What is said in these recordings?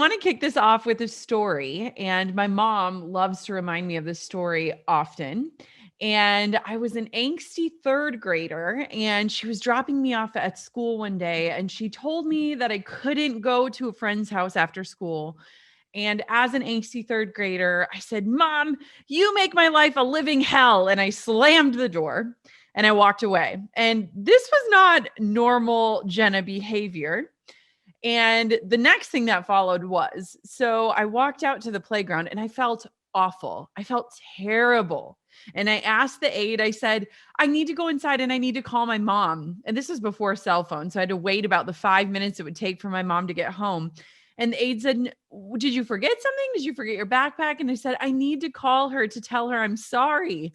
want to kick this off with a story. And my mom loves to remind me of this story often. And I was an angsty third grader, and she was dropping me off at school one day. And she told me that I couldn't go to a friend's house after school. And as an angsty third grader, I said, Mom, you make my life a living hell. And I slammed the door and I walked away. And this was not normal Jenna behavior. And the next thing that followed was, so I walked out to the playground and I felt awful. I felt terrible. And I asked the aide, I said, I need to go inside and I need to call my mom. And this is before cell phone. So I had to wait about the 5 minutes it would take for my mom to get home. And the aide said, did you forget something? Did you forget your backpack? And I said, I need to call her to tell her I'm sorry.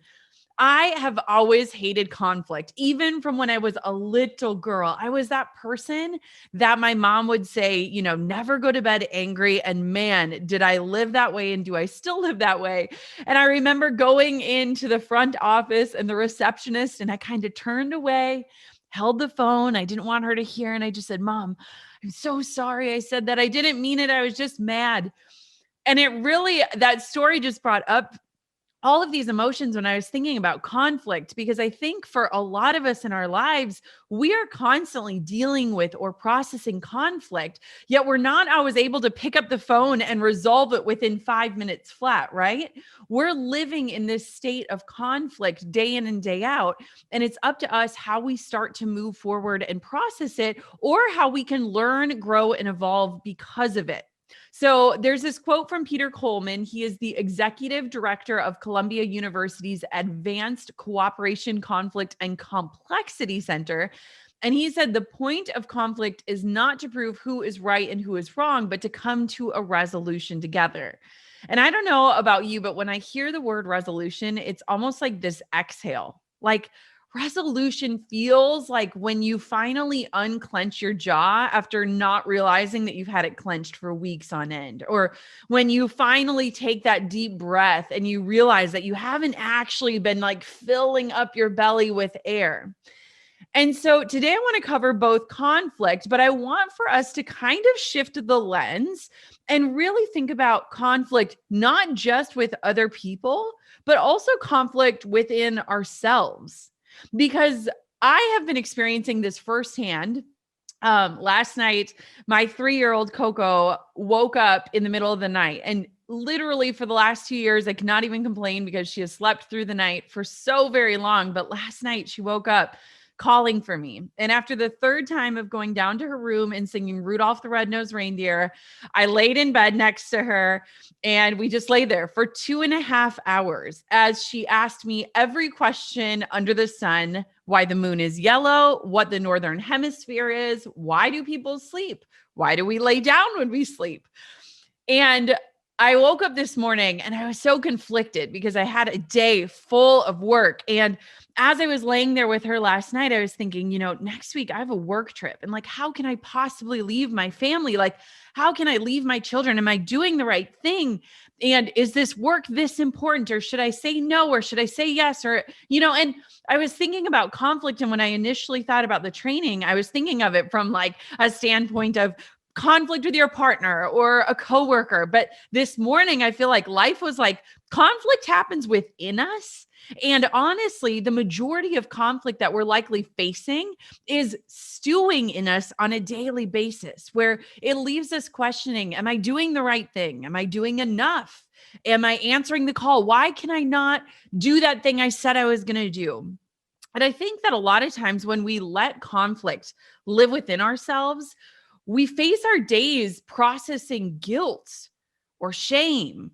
I have always hated conflict, even from when I was a little girl. I was that person that my mom would say, you know, never go to bed angry. And man, did I live that way? And do I still live that way? And I remember going into the front office and the receptionist, and I kind of turned away, held the phone. I didn't want her to hear. And I just said, Mom, I'm so sorry. I said that. I didn't mean it. I was just mad. And it really, that story just brought up all of these emotions when I was thinking about conflict, because I think for a lot of us in our lives, we are constantly dealing with or processing conflict, yet we're not always able to pick up the phone and resolve it within 5 minutes flat, right? We're living in this state of conflict day in and day out, and it's up to us how we start to move forward and process it, or how we can learn, grow, and evolve because of it. So there's this quote from Peter Coleman. He is the executive director of Columbia University's Advanced Cooperation, Conflict, and Complexity Center. And he said, the point of conflict is not to prove who is right and who is wrong, but to come to a resolution together. And I don't know about you, but when I hear the word resolution, it's almost like this exhale. Like, resolution feels like when you finally unclench your jaw after not realizing that you've had it clenched for weeks on end, or when you finally take that deep breath and you realize that you haven't actually been like filling up your belly with air. And so today I want to cover both conflict, but I want for us to kind of shift the lens and really think about conflict, not just with other people, but also conflict within ourselves. Because I have been experiencing this firsthand. Last night, my 3-year-old Coco woke up in the middle of the night, and literally for the last 2 years, I cannot even complain because she has slept through the night for so very long. But last night she woke up calling for me. And after the third time of going down to her room and singing Rudolph the Red-Nosed Reindeer, I laid in bed next to her and we just lay there for 2.5 hours as she asked me every question under the sun: why the moon is yellow, what the northern hemisphere is, why do people sleep, why do we lay down when we sleep? And I woke up this morning and I was so conflicted because I had a day full of work. And as I was laying there with her last night, I was thinking, you know, next week I have a work trip, and like, how can I possibly leave my family? Like, how can I leave my children? Am I doing the right thing? And is this work this important, or should I say no, or should I say yes? Or, you know, and I was thinking about conflict. And when I initially thought about the training, I was thinking of it from like a standpoint of conflict with your partner or a coworker. But this morning, I feel like life was like, conflict happens within us. And honestly, the majority of conflict that we're likely facing is stewing in us on a daily basis, where it leaves us questioning, am I doing the right thing? Am I doing enough? Am I answering the call? Why can I not do that thing I said I was going to do? And I think that a lot of times when we let conflict live within ourselves, we face our days processing guilt or shame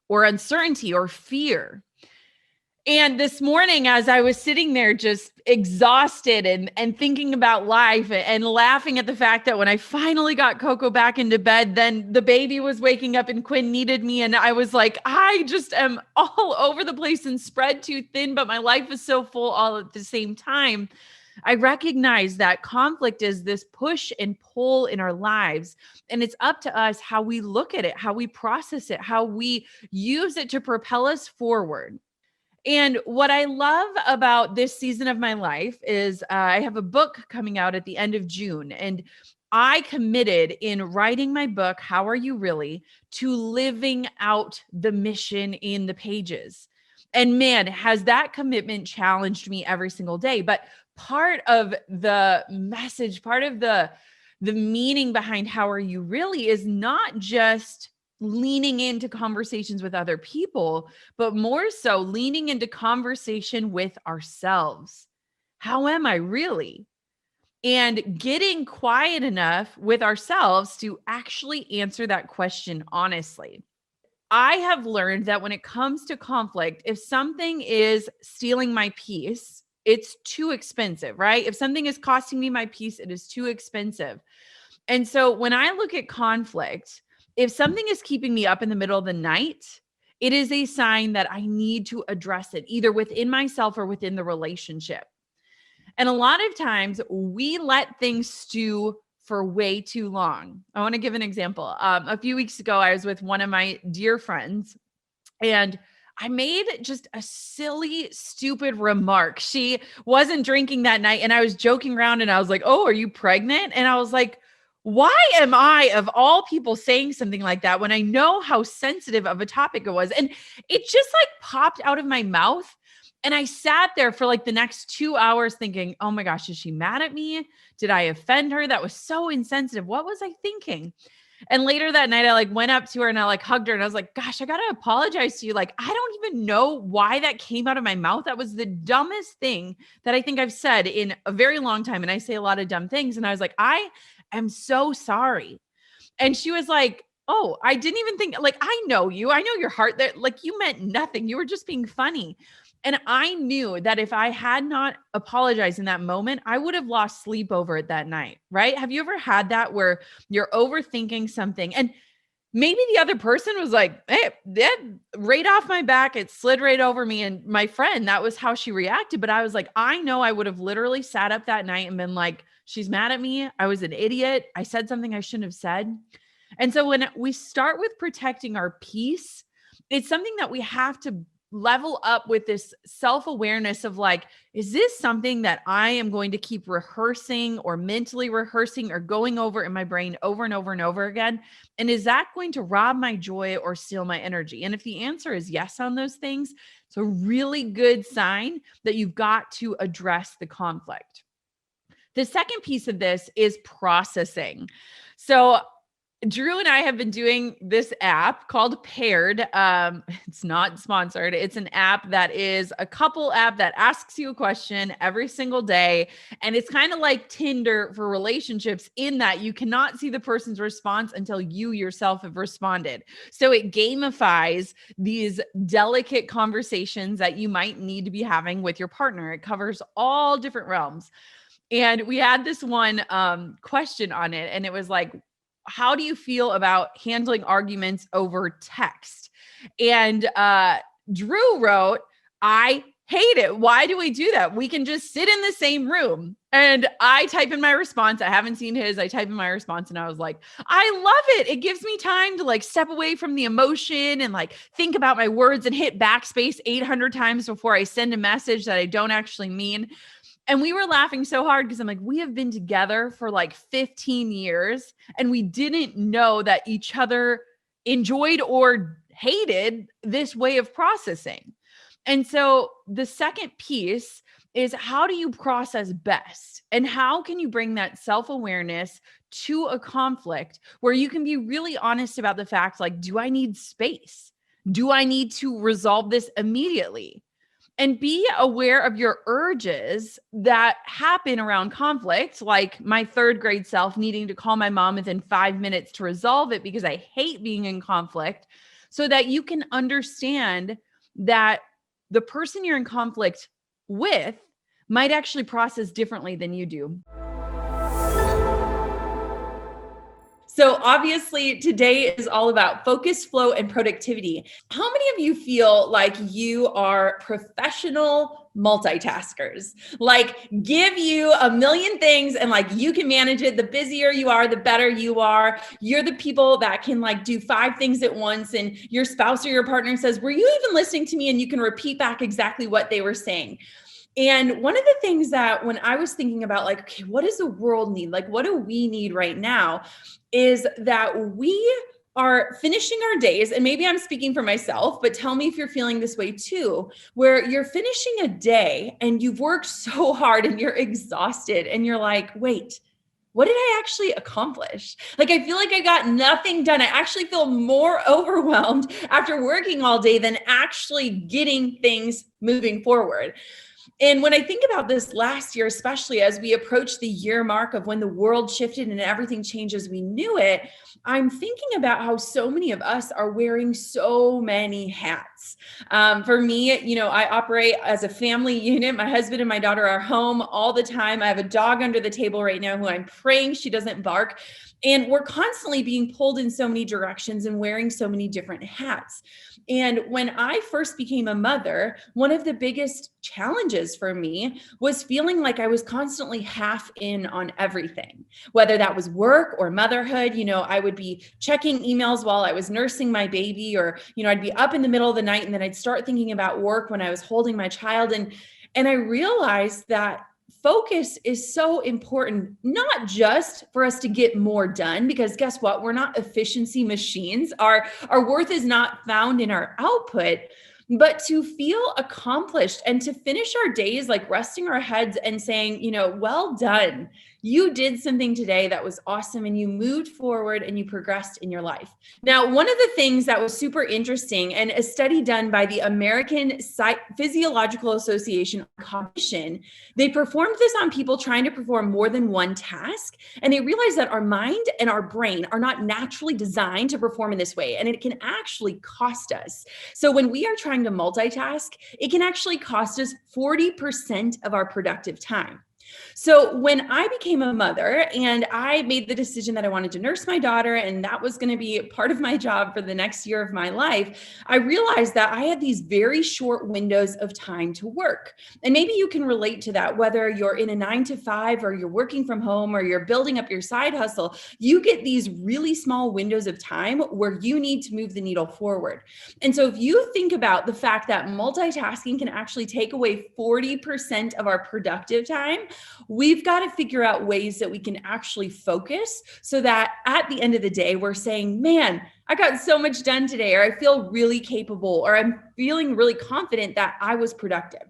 or uncertainty or fear. And this morning, as I was sitting there just exhausted and thinking about life and laughing at the fact that when I finally got Coco back into bed, then the baby was waking up and Quinn needed me. And I was like, I just am all over the place and spread too thin, but my life is so full all at the same time. I recognize that conflict is this push and pull in our lives, and it's up to us how we look at it, how we process it, how we use it to propel us forward. And what I love about this season of my life is I have a book coming out at the end of June, and I committed in writing my book, How Are You Really, to living out the mission in the pages. And man, has that commitment challenged me every single day. But part of the message, part of the meaning behind How Are You Really is not just leaning into conversations with other people, but more so leaning into conversation with ourselves. How am I really? And getting quiet enough with ourselves to actually answer that question honestly. I have learned that when it comes to conflict, if something is stealing my peace, it's too expensive, right? If something is costing me my peace, it is too expensive. And so when I look at conflict, if something is keeping me up in the middle of the night, it is a sign that I need to address it either within myself or within the relationship. And a lot of times we let things stew for way too long. I want to give an example. A few weeks ago, I was with one of my dear friends and I made just a silly, stupid remark. She wasn't drinking that night and I was joking around and I was like, "Oh, are you pregnant?" And I was like, why am I, of all people, saying something like that when I know how sensitive of a topic it was? And it just like popped out of my mouth. And I sat there for like the next 2 hours thinking, oh my gosh, is she mad at me? Did I offend her? That was so insensitive. What was I thinking? And later that night, I like went up to her and I like hugged her and I was like, gosh, I got to apologize to you. Like, I don't even know why that came out of my mouth. That was the dumbest thing that I think I've said in a very long time. And I say a lot of dumb things. And I was like, I am so sorry. And she was like, oh, I didn't even think, like, I know you. I know your heart that like you meant nothing. You were just being funny. And I knew that if I had not apologized in that moment, I would have lost sleep over it that night, right? Have you ever had that where you're overthinking something and maybe the other person was like, hey, that right off my back, it slid right over me. And my friend, that was how she reacted. But I was like, I know I would have literally sat up that night and been like, she's mad at me. I was an idiot. I said something I shouldn't have said. And so when we start with protecting our peace, it's something that we have to level up with this self-awareness of like, is this something that I am going to keep rehearsing or mentally rehearsing or going over in my brain over and over and over again? And is that going to rob my joy or steal my energy? And if the answer is yes on those things, it's a really good sign that you've got to address the conflict. The second piece of this is processing. So Drew and I have been doing this app called Paired. It's not sponsored. It's an app that is a couple app that asks you a question every single day. And it's kind of like Tinder for relationships in that you cannot see the person's response until you yourself have responded. So it gamifies these delicate conversations that you might need to be having with your partner. It covers all different realms. And we had this one question on it, and it was like, how do you feel about handling arguments over text? And Drew wrote, I hate it. Why do we do that? We can just sit in the same room. And I type in my response. I haven't seen his. I type in my response and I was like, I love it. It gives me time to like step away from the emotion and like think about my words and hit backspace 800 times before I send a message that I don't actually mean. And we were laughing so hard because I'm like, we have been together for like 15 years and we didn't know that each other enjoyed or hated this way of processing. And so the second piece is, how do you process best? And how can you bring that self-awareness to a conflict where you can be really honest about the fact, like, do I need space? Do I need to resolve this immediately? And be aware of your urges that happen around conflict, like my third grade self needing to call my mom within 5 minutes to resolve it because I hate being in conflict, so that you can understand that the person you're in conflict with might actually process differently than you do. So obviously today is all about focus, flow, and productivity. How many of you feel like you are professional multitaskers? Like, give you a million things and like you can manage it. The busier you are, the better you are. You're the people that can like do 5 things at once, and your spouse or your partner says, were you even listening to me? And you can repeat back exactly what they were saying. And one of the things that when I was thinking about like, okay, what does the world need? Like, what do we need right now? Is that we are finishing our days, and maybe I'm speaking for myself, but tell me if you're feeling this way too, where you're finishing a day and you've worked so hard and you're exhausted and you're like, wait, what did I actually accomplish? Like, I feel like I got nothing done. I actually feel more overwhelmed after working all day than actually getting things moving forward. And when I think about this last year, especially as we approach the year mark of when the world shifted and everything changed as we knew it, I'm thinking about how so many of us are wearing so many hats. For me, I operate as a family unit. My husband and my daughter are home all the time. I have a dog under the table right now who I'm praying she doesn't bark. And we're constantly being pulled in so many directions and wearing so many different hats. And when I first became a mother, one of the biggest challenges for me was feeling like I was constantly half in on everything, whether that was work or motherhood. I would be checking emails while I was nursing my baby, or, I'd be up in the middle of the night and then I'd start thinking about work when I was holding my child. And I realized that focus is so important, not just for us to get more done, because guess what? We're not efficiency machines. Our worth is not found in our output, but to feel accomplished and to finish our days like resting our heads and saying, well done. You did something today that was awesome and you moved forward and you progressed in your life. Now, one of the things that was super interesting, and a study done by the American Physiological Association Cognition, they performed this on people trying to perform more than one task. And they realized that our mind and our brain are not naturally designed to perform in this way. And it can actually cost us. So when we are trying to multitask, it can actually cost us 40% of our productive time. So when I became a mother and I made the decision that I wanted to nurse my daughter, and that was going to be part of my job for the next year of my life, I realized that I had these very short windows of time to work. And maybe you can relate to that, whether you're in a 9 to 5 or you're working from home or you're building up your side hustle, you get these really small windows of time where you need to move the needle forward. And so if you think about the fact that multitasking can actually take away 40% of our productive time, we've got to figure out ways that we can actually focus so that at the end of the day, we're saying, man, I got so much done today, or I feel really capable, or I'm feeling really confident that I was productive.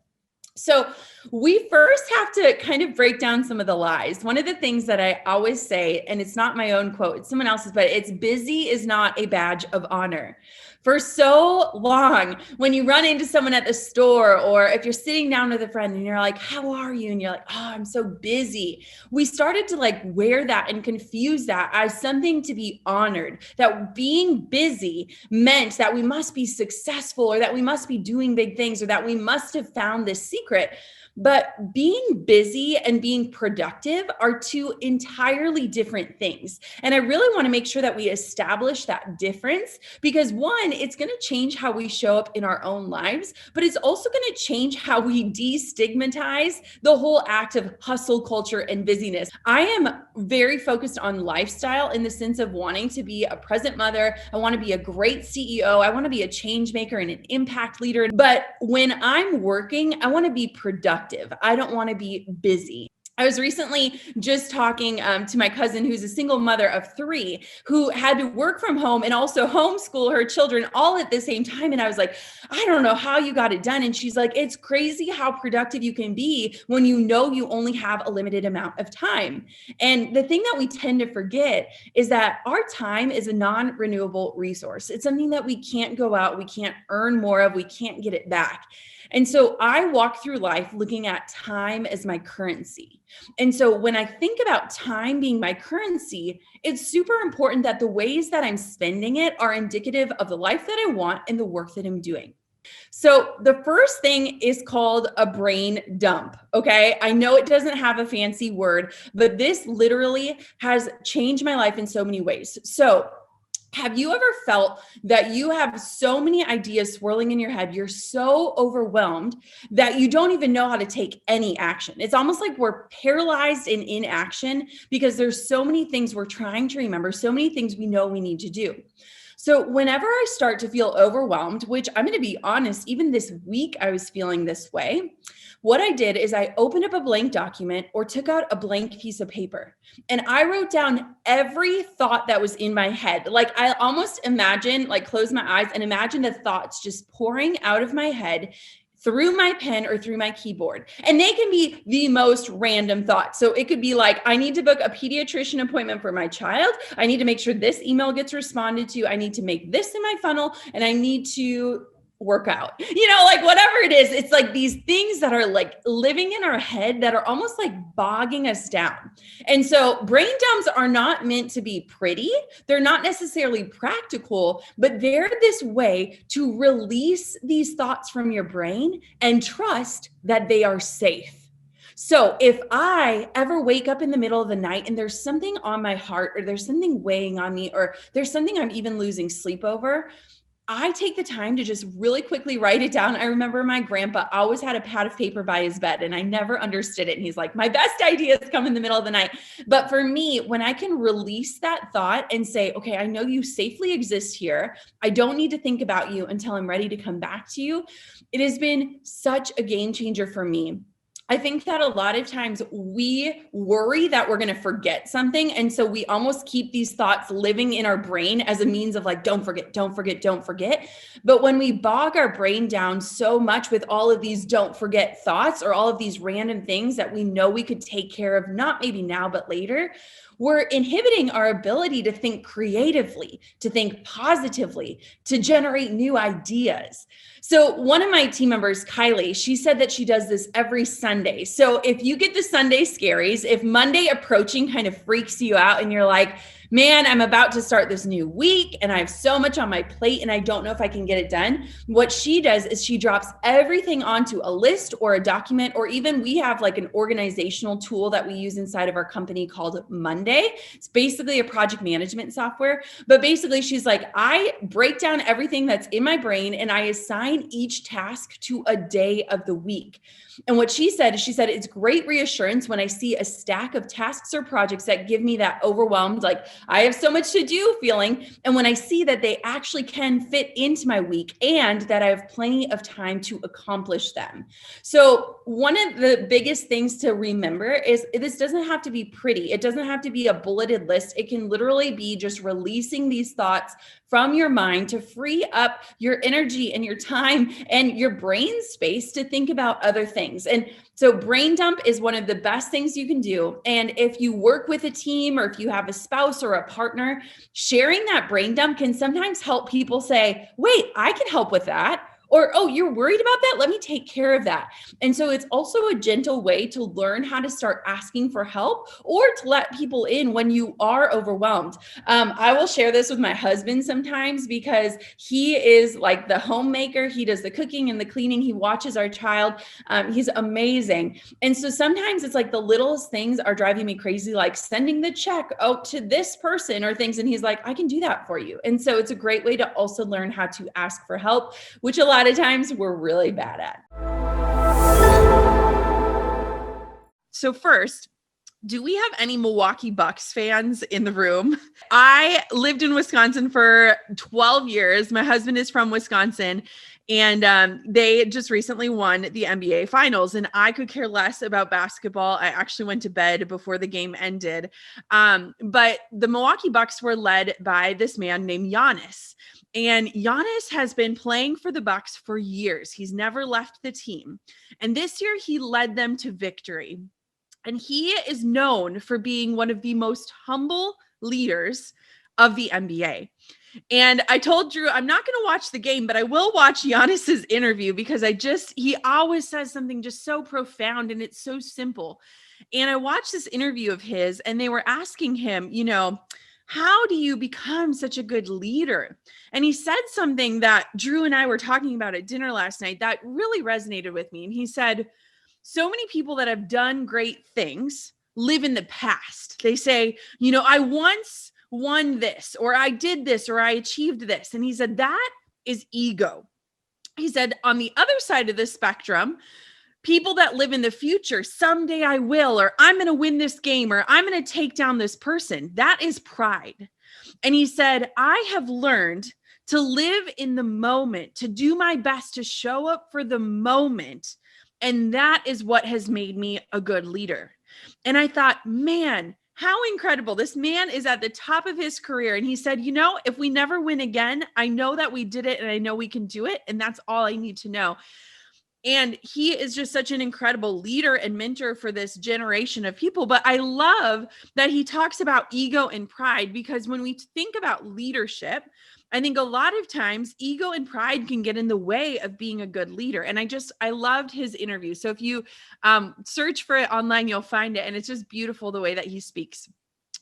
So we first have to kind of break down some of the lies. One of the things that I always say, and it's not my own quote, it's someone else's, but it's busy is not a badge of honor. For so long, when you run into someone at the store, or if you're sitting down with a friend and you're like, how are you? And you're like, oh, I'm so busy. We started to like wear that and confuse that as something to be honored, that being busy meant that we must be successful, or that we must be doing big things, or that we must have found this secret. But being busy and being productive are two entirely different things. And I really want to make sure that we establish that difference, because one, it's going to change how we show up in our own lives, but it's also going to change how we destigmatize the whole act of hustle culture and busyness. I am very focused on lifestyle in the sense of wanting to be a present mother. I want to be a great CEO. I want to be a change maker and an impact leader. But when I'm working, I want to be productive. I don't want to be busy. I was recently just talking to my cousin, who's a single mother of 3, who had to work from home and also homeschool her children all at the same time. And I was like, I don't know how you got it done. And she's like, it's crazy how productive you can be when you know you only have a limited amount of time. And the thing that we tend to forget is that our time is a non-renewable resource. It's something that we can't go out, we can't earn more of, we can't get it back. And so I walk through life looking at time as my currency. And so when I think about time being my currency, it's super important that the ways that I'm spending it are indicative of the life that I want and the work that I'm doing. So the first thing is called a brain dump. Okay. I know it doesn't have a fancy word, but this literally has changed my life in so many ways. So have you ever felt that you have so many ideas swirling in your head, you're so overwhelmed that you don't even know how to take any action? It's almost like we're paralyzed in inaction because there's so many things we're trying to remember, so many things we know we need to do. So whenever I start to feel overwhelmed, which I'm going to be honest, even this week I was feeling this way, what I did is I opened up a blank document or took out a blank piece of paper and I wrote down every thought that was in my head. Like I almost imagine, like close my eyes and imagine the thoughts just pouring out of my head through my pen or through my keyboard. And they can be the most random thoughts. So it could be like, I need to book a pediatrician appointment for my child. I need to make sure this email gets responded to. I need to make this in my funnel and I need to work out, like whatever it is, it's like these things that are like living in our head that are almost like bogging us down. And so brain dumps are not meant to be pretty. They're not necessarily practical, but they're this way to release these thoughts from your brain and trust that they are safe. So if I ever wake up in the middle of the night and there's something on my heart or there's something weighing on me or there's something I'm even losing sleep over, I take the time to just really quickly write it down. I remember my grandpa always had a pad of paper by his bed and I never understood it. And he's like, my best ideas come in the middle of the night. But for me, when I can release that thought and say, okay, I know you safely exist here. I don't need to think about you until I'm ready to come back to you. It has been such a game changer for me. I think that a lot of times we worry that we're going to forget something. And so we almost keep these thoughts living in our brain as a means of like, don't forget, don't forget, don't forget. But when we bog our brain down so much with all of these don't forget thoughts or all of these random things that we know we could take care of, not maybe now, but later, we're inhibiting our ability to think creatively, to think positively, to generate new ideas. So one of my team members, Kylie, she said that she does this every Sunday. So if you get the Sunday scaries, if Monday approaching kind of freaks you out and you're like, man, I'm about to start this new week and I have so much on my plate and I don't know if I can get it done. What she does is she drops everything onto a list or a document, or even we have like an organizational tool that we use inside of our company called Monday. It's basically a project management software, but basically she's like, I break down everything that's in my brain and I assign each task to a day of the week. And what she said, it's great reassurance when I see a stack of tasks or projects that give me that overwhelmed, like I have so much to do feeling. And when I see that they actually can fit into my week and that I have plenty of time to accomplish them. So one of the biggest things to remember is this doesn't have to be pretty. It doesn't have to be a bulleted list. It can literally be just releasing these thoughts from your mind to free up your energy and your time and your brain space to think about other things. And so brain dump is one of the best things you can do. And if you work with a team or if you have a spouse or a partner, sharing that brain dump can sometimes help people say, wait, I can help with that. Or, oh, you're worried about that? Let me take care of that. And so it's also a gentle way to learn how to start asking for help or to let people in when you are overwhelmed. I will share this with my husband sometimes because he is like the homemaker. He does the cooking and the cleaning. He watches our child. He's amazing. And so sometimes it's like the littlest things are driving me crazy, like sending the check out to this person or things. And he's like, I can do that for you. And so it's a great way to also learn how to ask for help, which a lot of times we're really bad at. So first, do we have any Milwaukee Bucks fans in the room? I lived in Wisconsin for 12 years. My husband is from Wisconsin, and they just recently won the NBA Finals, and I could care less about basketball. I actually went to bed before the game ended. But the Milwaukee Bucks were led by this man named Giannis. And Giannis has been playing for the Bucks for years. He's never left the team. And this year he led them to victory. And he is known for being one of the most humble leaders of the NBA. And I told Drew, I'm not going to watch the game, but I will watch Giannis's interview because he always says something just so profound and it's so simple. And I watched this interview of his and they were asking him, how do you become such a good leader? And he said something that Drew and I were talking about at dinner last night that really resonated with me. And he said, so many people that have done great things live in the past. They say, I once won this, or I did this, or I achieved this. And he said, that is ego. He said, on the other side of the spectrum, People that live in the future, someday I will, or I'm going to win this game, or I'm going to take down this person. That is pride. And he said, I have learned to live in the moment, to do my best to show up for the moment. And that is what has made me a good leader. And I thought, man, how incredible. This man is at the top of his career. And he said, if we never win again, I know that we did it and I know we can do it. And that's all I need to know. And he is just such an incredible leader and mentor for this generation of people. But I love that he talks about ego and pride, because when we think about leadership, I think a lot of times ego and pride can get in the way of being a good leader. And I loved his interview. So if you search for it online, you'll find it. And it's just beautiful the way that he speaks.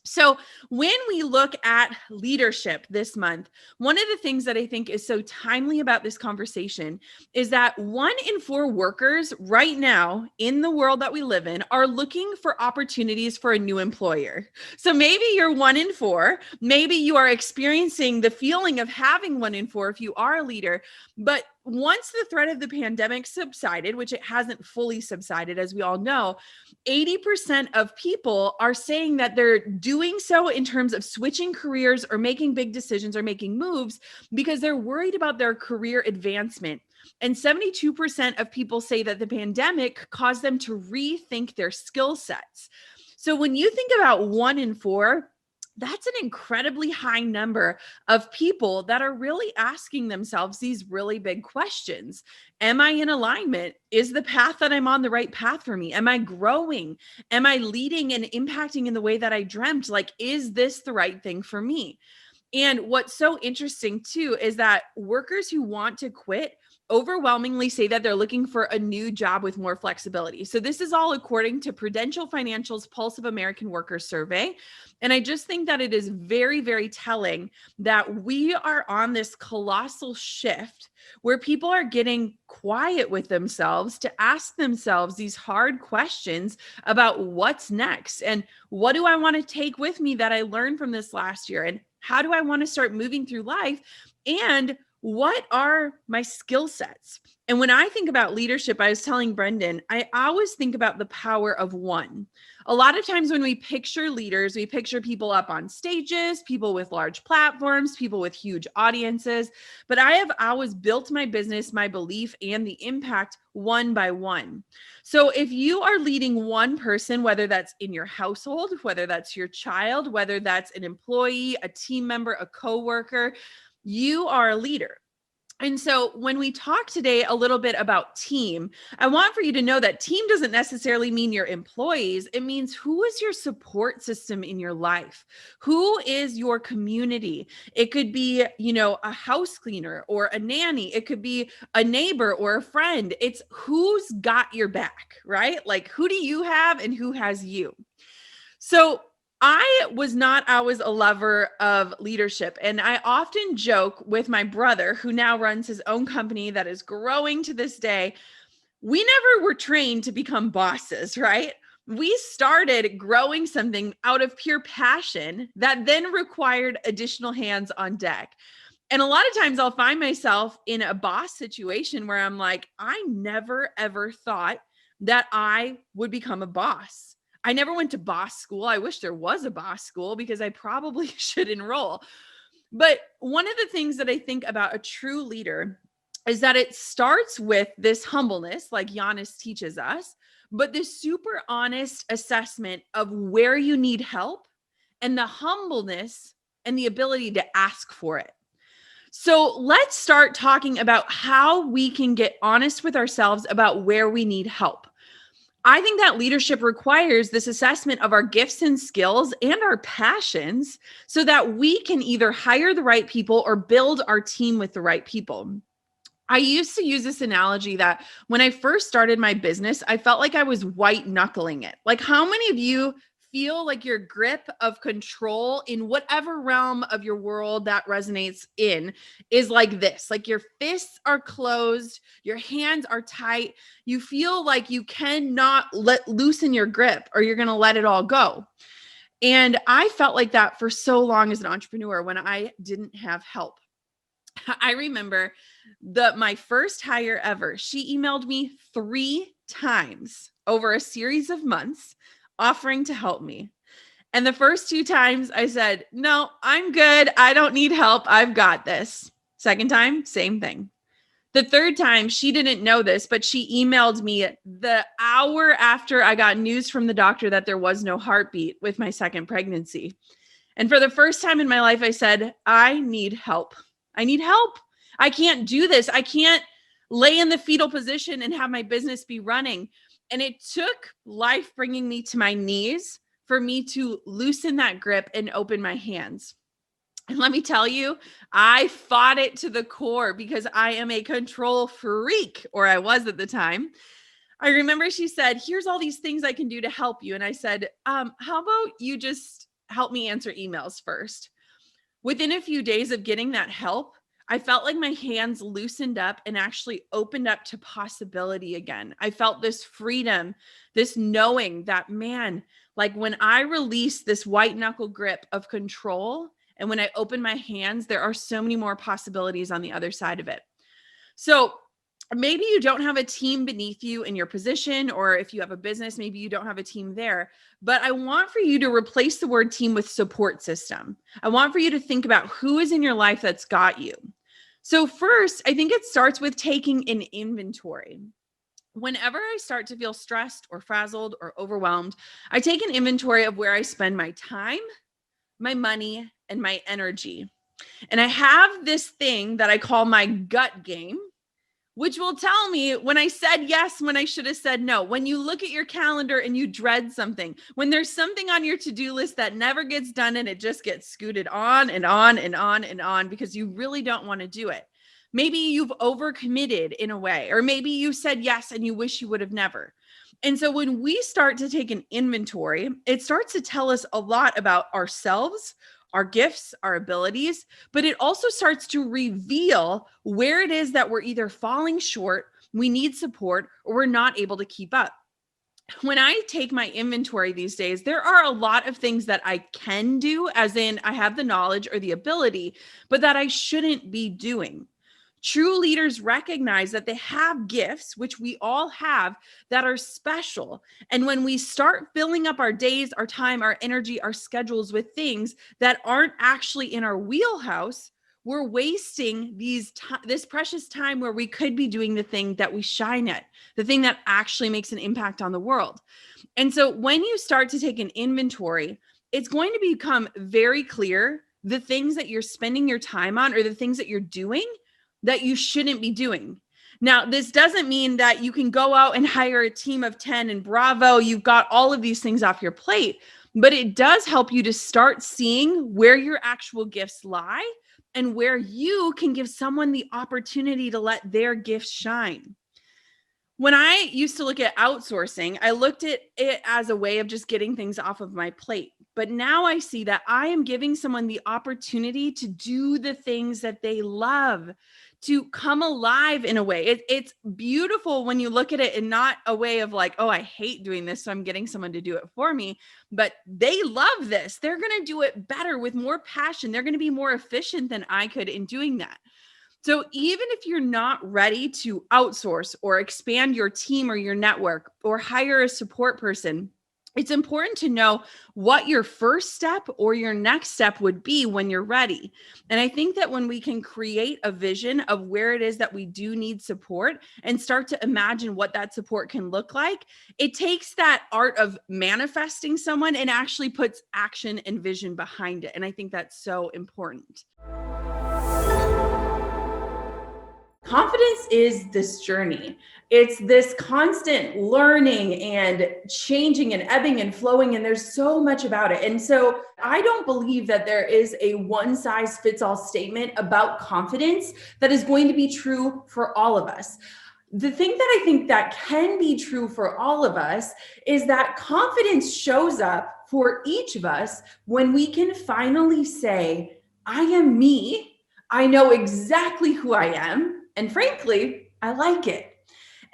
So when we look at leadership this month, one of the things that I think is so timely about this conversation is that 1 in 4 workers right now in the world that we live in are looking for opportunities for a new employer. So maybe you're 1 in 4, maybe you are experiencing the feeling of having 1 in 4 if you are a leader, but once the threat of the pandemic subsided, which it hasn't fully subsided, as we all know, 80% of people are saying that they're doing so in terms of switching careers or making big decisions or making moves because they're worried about their career advancement. And 72% of people say that the pandemic caused them to rethink their skill sets. So when you think about 1 in 4, that's an incredibly high number of people that are really asking themselves these really big questions. Am I in alignment? Is the path that I'm on the right path for me? Am I growing? Am I leading and impacting in the way that I dreamt? Like, is this the right thing for me? And what's so interesting too is that workers who want to quit overwhelmingly say that they're looking for a new job with more flexibility. So this is all according to Prudential Financial's Pulse of American Workers survey. And I just think that it is very, very telling that we are on this colossal shift where people are getting quiet with themselves to ask themselves these hard questions about what's next and what do I want to take with me that I learned from this last year, and how do I want to start moving through life, and what are my skill sets? And when I think about leadership, I was telling Brendan, I always think about the power of one. A lot of times when we picture leaders, we picture people up on stages, people with large platforms, people with huge audiences. But I have always built my business, my belief, and the impact one by one. So if you are leading one person, whether that's in your household, whether that's your child, whether that's an employee, a team member, a coworker, you are a leader. And so when we talk today a little bit about team, I want for you to know that team doesn't necessarily mean your employees. It means who is your support system in your life? Who is your community? It could be, a house cleaner or a nanny. It could be a neighbor or a friend. It's who's got your back, right? Like, who do you have and who has you? So I was not always a lover of leadership. And I often joke with my brother, who now runs his own company that is growing to this day. We never were trained to become bosses, right? We started growing something out of pure passion that then required additional hands on deck. And a lot of times I'll find myself in a boss situation where I'm like, I never, ever thought that I would become a boss. I never went to boss school. I wish there was a boss school because I probably should enroll. But one of the things that I think about a true leader is that it starts with this humbleness, like Giannis teaches us, but this super honest assessment of where you need help and the humbleness and the ability to ask for it. So let's start talking about how we can get honest with ourselves about where we need help. I think that leadership requires this assessment of our gifts and skills and our passions so that we can either hire the right people or build our team with the right people. I used to use this analogy that when I first started my business, I felt like I was white knuckling it. Like, how many of you feel like your grip of control in whatever realm of your world that resonates in is like this? Like, your fists are closed, your hands are tight. You feel like you cannot loosen your grip or you're going to let it all go. And I felt like that for so long as an entrepreneur when I didn't have help. I remember my first hire ever, she emailed me 3 times over a series of months offering to help me. And the first 2 times I said, no, I'm good. I don't need help. I've got this. Second time, same thing. The third time, she didn't know this, but she emailed me the hour after I got news from the doctor that there was no heartbeat with my second pregnancy. And for the first time in my life, I said, I need help. I need help. I can't do this. I can't lay in the fetal position and have my business be running. And it took life bringing me to my knees for me to loosen that grip and open my hands. And let me tell you, I fought it to the core because I am a control freak, or I was at the time. I remember she said, here's all these things I can do to help you. And I said, how about you just help me answer emails first? Within a few days of getting that help, I felt like my hands loosened up and actually opened up to possibility again. I felt this freedom, this knowing that, man, like when I release this white knuckle grip of control and when I open my hands, there are so many more possibilities on the other side of it. So maybe you don't have a team beneath you in your position, or if you have a business, maybe you don't have a team there. But I want for you to replace the word team with support system. I want for you to think about who is in your life that's got you. So first, I think it starts with taking an inventory. Whenever I start to feel stressed or frazzled or overwhelmed, I take an inventory of where I spend my time, my money, and my energy. And I have this thing that I call my gut game, which will tell me when I said yes, when I should have said no. When you look at your calendar and you dread something, when there's something on your to-do list that never gets done and it just gets scooted on and on and on and on because you really don't want to do it. Maybe you've overcommitted in a way, or maybe you said yes and you wish you would have never. And so when we start to take an inventory, it starts to tell us a lot about ourselves, our gifts, our abilities, but it also starts to reveal where it is that we're either falling short, we need support, or we're not able to keep up. When I take my inventory these days, there are a lot of things that I can do, as in I have the knowledge or the ability, but that I shouldn't be doing. True leaders recognize that they have gifts, which we all have, that are special. And when we start filling up our days, our time, our energy, our schedules with things that aren't actually in our wheelhouse, we're wasting this precious time where we could be doing the thing that we shine at, the thing that actually makes an impact on the world. And so when you start to take an inventory, it's going to become very clear the things that you're spending your time on or the things that you're doing that you shouldn't be doing. Now, this doesn't mean that you can go out and hire a team of 10 and bravo, you've got all of these things off your plate, but it does help you to start seeing where your actual gifts lie and where you can give someone the opportunity to let their gifts shine. When I used to look at outsourcing, I looked at it as a way of just getting things off of my plate. But now I see that I am giving someone the opportunity to do the things that they love, to come alive in a way. It's beautiful when you look at it in not a way of like, oh, I hate doing this, so I'm getting someone to do it for me. But they love this. They're going to do it better with more passion. They're going to be more efficient than I could in doing that. So even if you're not ready to outsource or expand your team or your network or hire a support person, it's important to know what your first step or your next step would be when you're ready. And I think that when we can create a vision of where it is that we do need support and start to imagine what that support can look like, it takes that art of manifesting someone and actually puts action and vision behind it. And I think that's so important. Confidence is this journey. It's this constant learning and changing and ebbing and flowing, and there's so much about it. And so I don't believe that there is a one-size-fits-all statement about confidence that is going to be true for all of us. The thing that I think that can be true for all of us is that confidence shows up for each of us when we can finally say, I am me. I know exactly who I am. And frankly, I like it.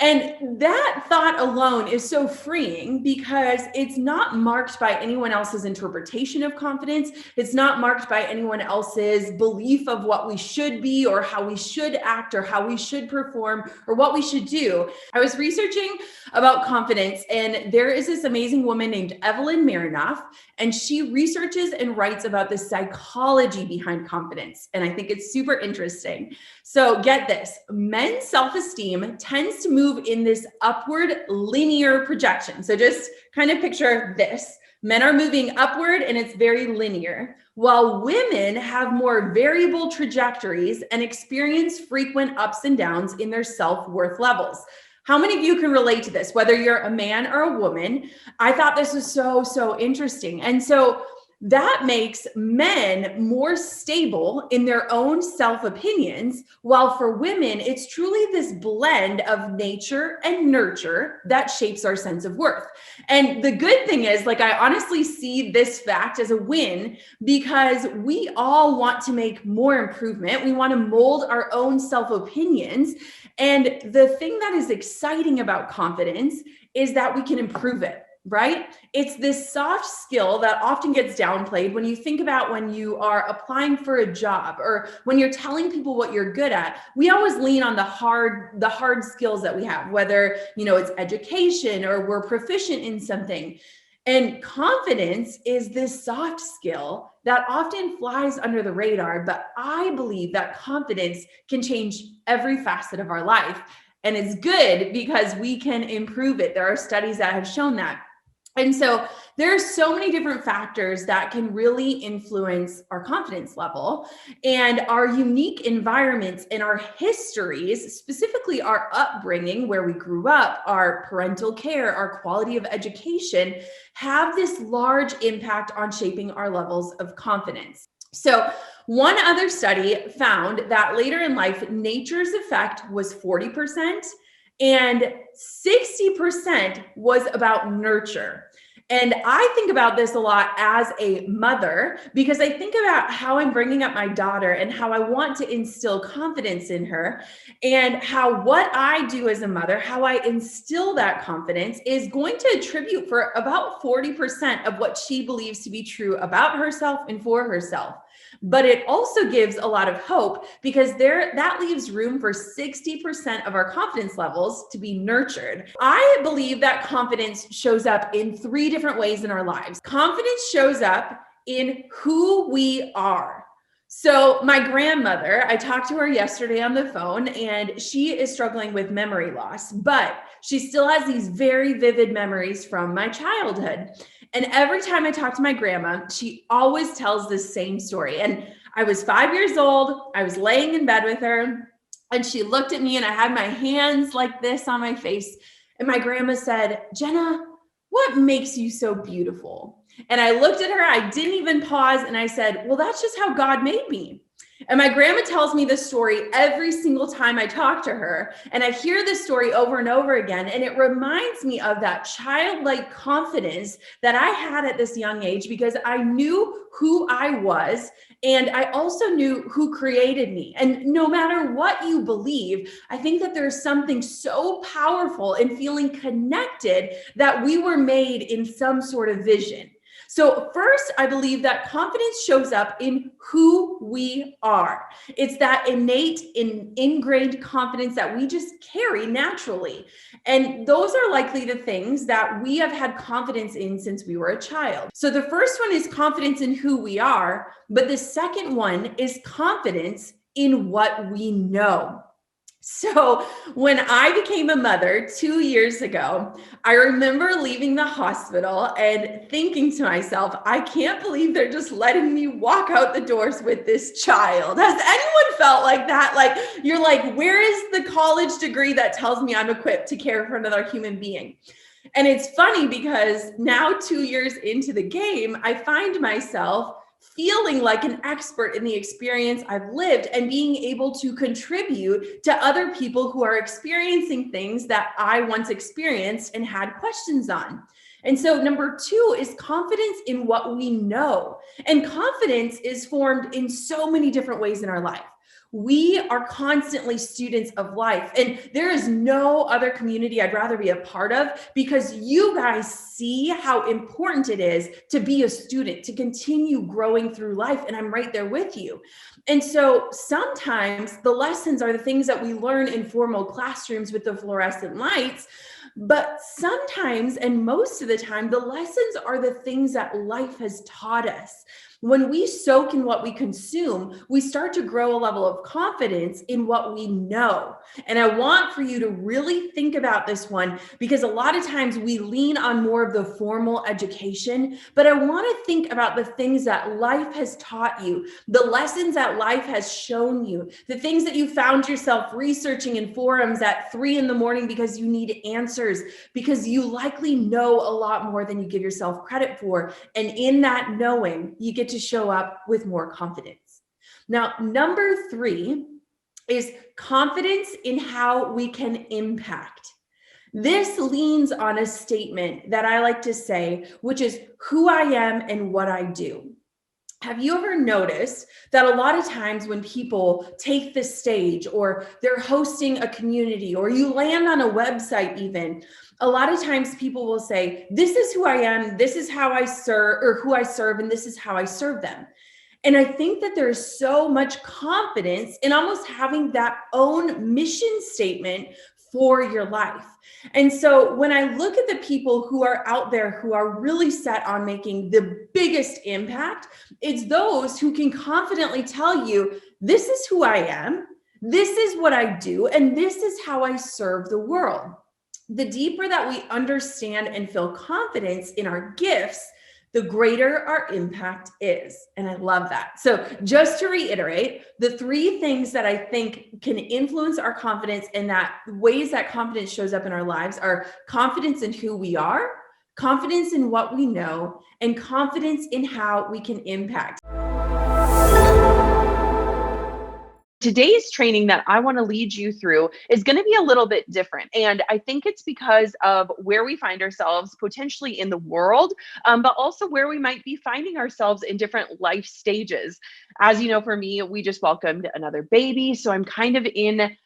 And that thought alone is so freeing because it's not marked by anyone else's interpretation of confidence. It's not marked by anyone else's belief of what we should be or how we should act or how we should perform or what we should do. I was researching about confidence, and there is this amazing woman named Evelyn Marinoff, and she researches and writes about the psychology behind confidence. And I think it's super interesting. So get this, men's self-esteem tends to move in this upward linear projection. So just kind of picture this. Men are moving upward and it's very linear, while women have more variable trajectories and experience frequent ups and downs in their self-worth levels. How many of you can relate to this, whether you're a man or a woman? I thought this was so interesting. And so that makes men more stable in their own self-opinions, while for women, it's truly this blend of nature and nurture that shapes our sense of worth. And the good thing is, like, I honestly see this fact as a win because we all want to make more improvement. We want to mold our own self-opinions. And the thing that is exciting about confidence is that we can improve it. Right? It's this soft skill that often gets downplayed when you think about when you are applying for a job or when you're telling people what you're good at. We always lean on the hard skills that we have, whether, it's education or we're proficient in something. And confidence is this soft skill that often flies under the radar, but I believe that confidence can change every facet of our life. And it's good because we can improve it. There are studies that have shown that. And so there are so many different factors that can really influence our confidence level, and our unique environments and our histories, specifically our upbringing, where we grew up, our parental care, our quality of education, have this large impact on shaping our levels of confidence. So one other study found that later in life, nature's effect was 40%. And 60% was about nurture. And I think about this a lot as a mother because I think about how I'm bringing up my daughter and how I want to instill confidence in her, and how what I do as a mother, how I instill that confidence is going to attribute for about 40% of what she believes to be true about herself and for herself. But it also gives a lot of hope because that leaves room for 60% of our confidence levels to be nurtured. I believe that confidence shows up in 3 different ways in our lives. Confidence shows up in who we are. So my grandmother, I talked to her yesterday on the phone, and she is struggling with memory loss, but she still has these very vivid memories from my childhood. And every time I talk to my grandma, she always tells this same story. And I was 5 years old. I was laying in bed with her, and she looked at me, and I had my hands like this on my face. And my grandma said, "Jenna, what makes you so beautiful?" And I looked at her, I didn't even pause. And I said, "Well, that's just how God made me." And my grandma tells me this story every single time I talk to her. And I hear this story over and over again. And it reminds me of that childlike confidence that I had at this young age because I knew who I was. And I also knew who created me. And no matter what you believe, I think that there's something so powerful in feeling connected that we were made in some sort of vision. So first, I believe that confidence shows up in who we are. It's that innate, ingrained confidence that we just carry naturally. And those are likely the things that we have had confidence in since we were a child. So the first one is confidence in who we are, but the second one is confidence in what we know. So when I became a mother 2 years ago, I remember leaving the hospital and thinking to myself, I can't believe they're just letting me walk out the doors with this child. Has anyone felt like that? Like, you're like, where is the college degree that tells me I'm equipped to care for another human being? And it's funny because now 2 years into the game, I find myself feeling like an expert in the experience I've lived and being able to contribute to other people who are experiencing things that I once experienced and had questions on. And so number 2 is confidence in what we know. And confidence is formed in so many different ways in our life. We are constantly students of life. And there is no other community I'd rather be a part of, because you guys see how important it is to be a student, to continue growing through life. And I'm right there with you. And so sometimes the lessons are the things that we learn in formal classrooms with the fluorescent lights. But sometimes, and most of the time, the lessons are the things that life has taught us. When we soak in what we consume, we start to grow a level of confidence in what we know. And I want for you to really think about this one, because a lot of times we lean on more of the formal education, but I want to think about the things that life has taught you, the lessons that life has shown you, the things that you found yourself researching in forums at 3 a.m. because you need answers, because you likely know a lot more than you give yourself credit for. And in that knowing, you get to show up with more confidence. Now, number 3 is confidence in how we can impact. This leans on a statement that I like to say, which is who I am and what I do. Have you ever noticed that a lot of times when people take the stage, or they're hosting a community, or you land on a website even, a lot of times people will say, this is who I am, this is how I serve, or who I serve, and this is how I serve them. And I think that there's so much confidence in almost having that own mission statement for your life. And so when I look at the people who are out there who are really set on making the biggest impact, it's those who can confidently tell you, this is who I am, this is what I do, and this is how I serve the world. The deeper that we understand and feel confidence in our gifts, the greater our impact is. And I love that. So just to reiterate, the 3 things that I think can influence our confidence, and that ways that confidence shows up in our lives, are confidence in who we are, confidence in what we know, and confidence in how we can impact. Today's training that I want to lead you through is going to be a little bit different. And I think it's because of where we find ourselves potentially in the world, but also where we might be finding ourselves in different life stages. As you know, for me, we just welcomed another baby. So I'm kind of in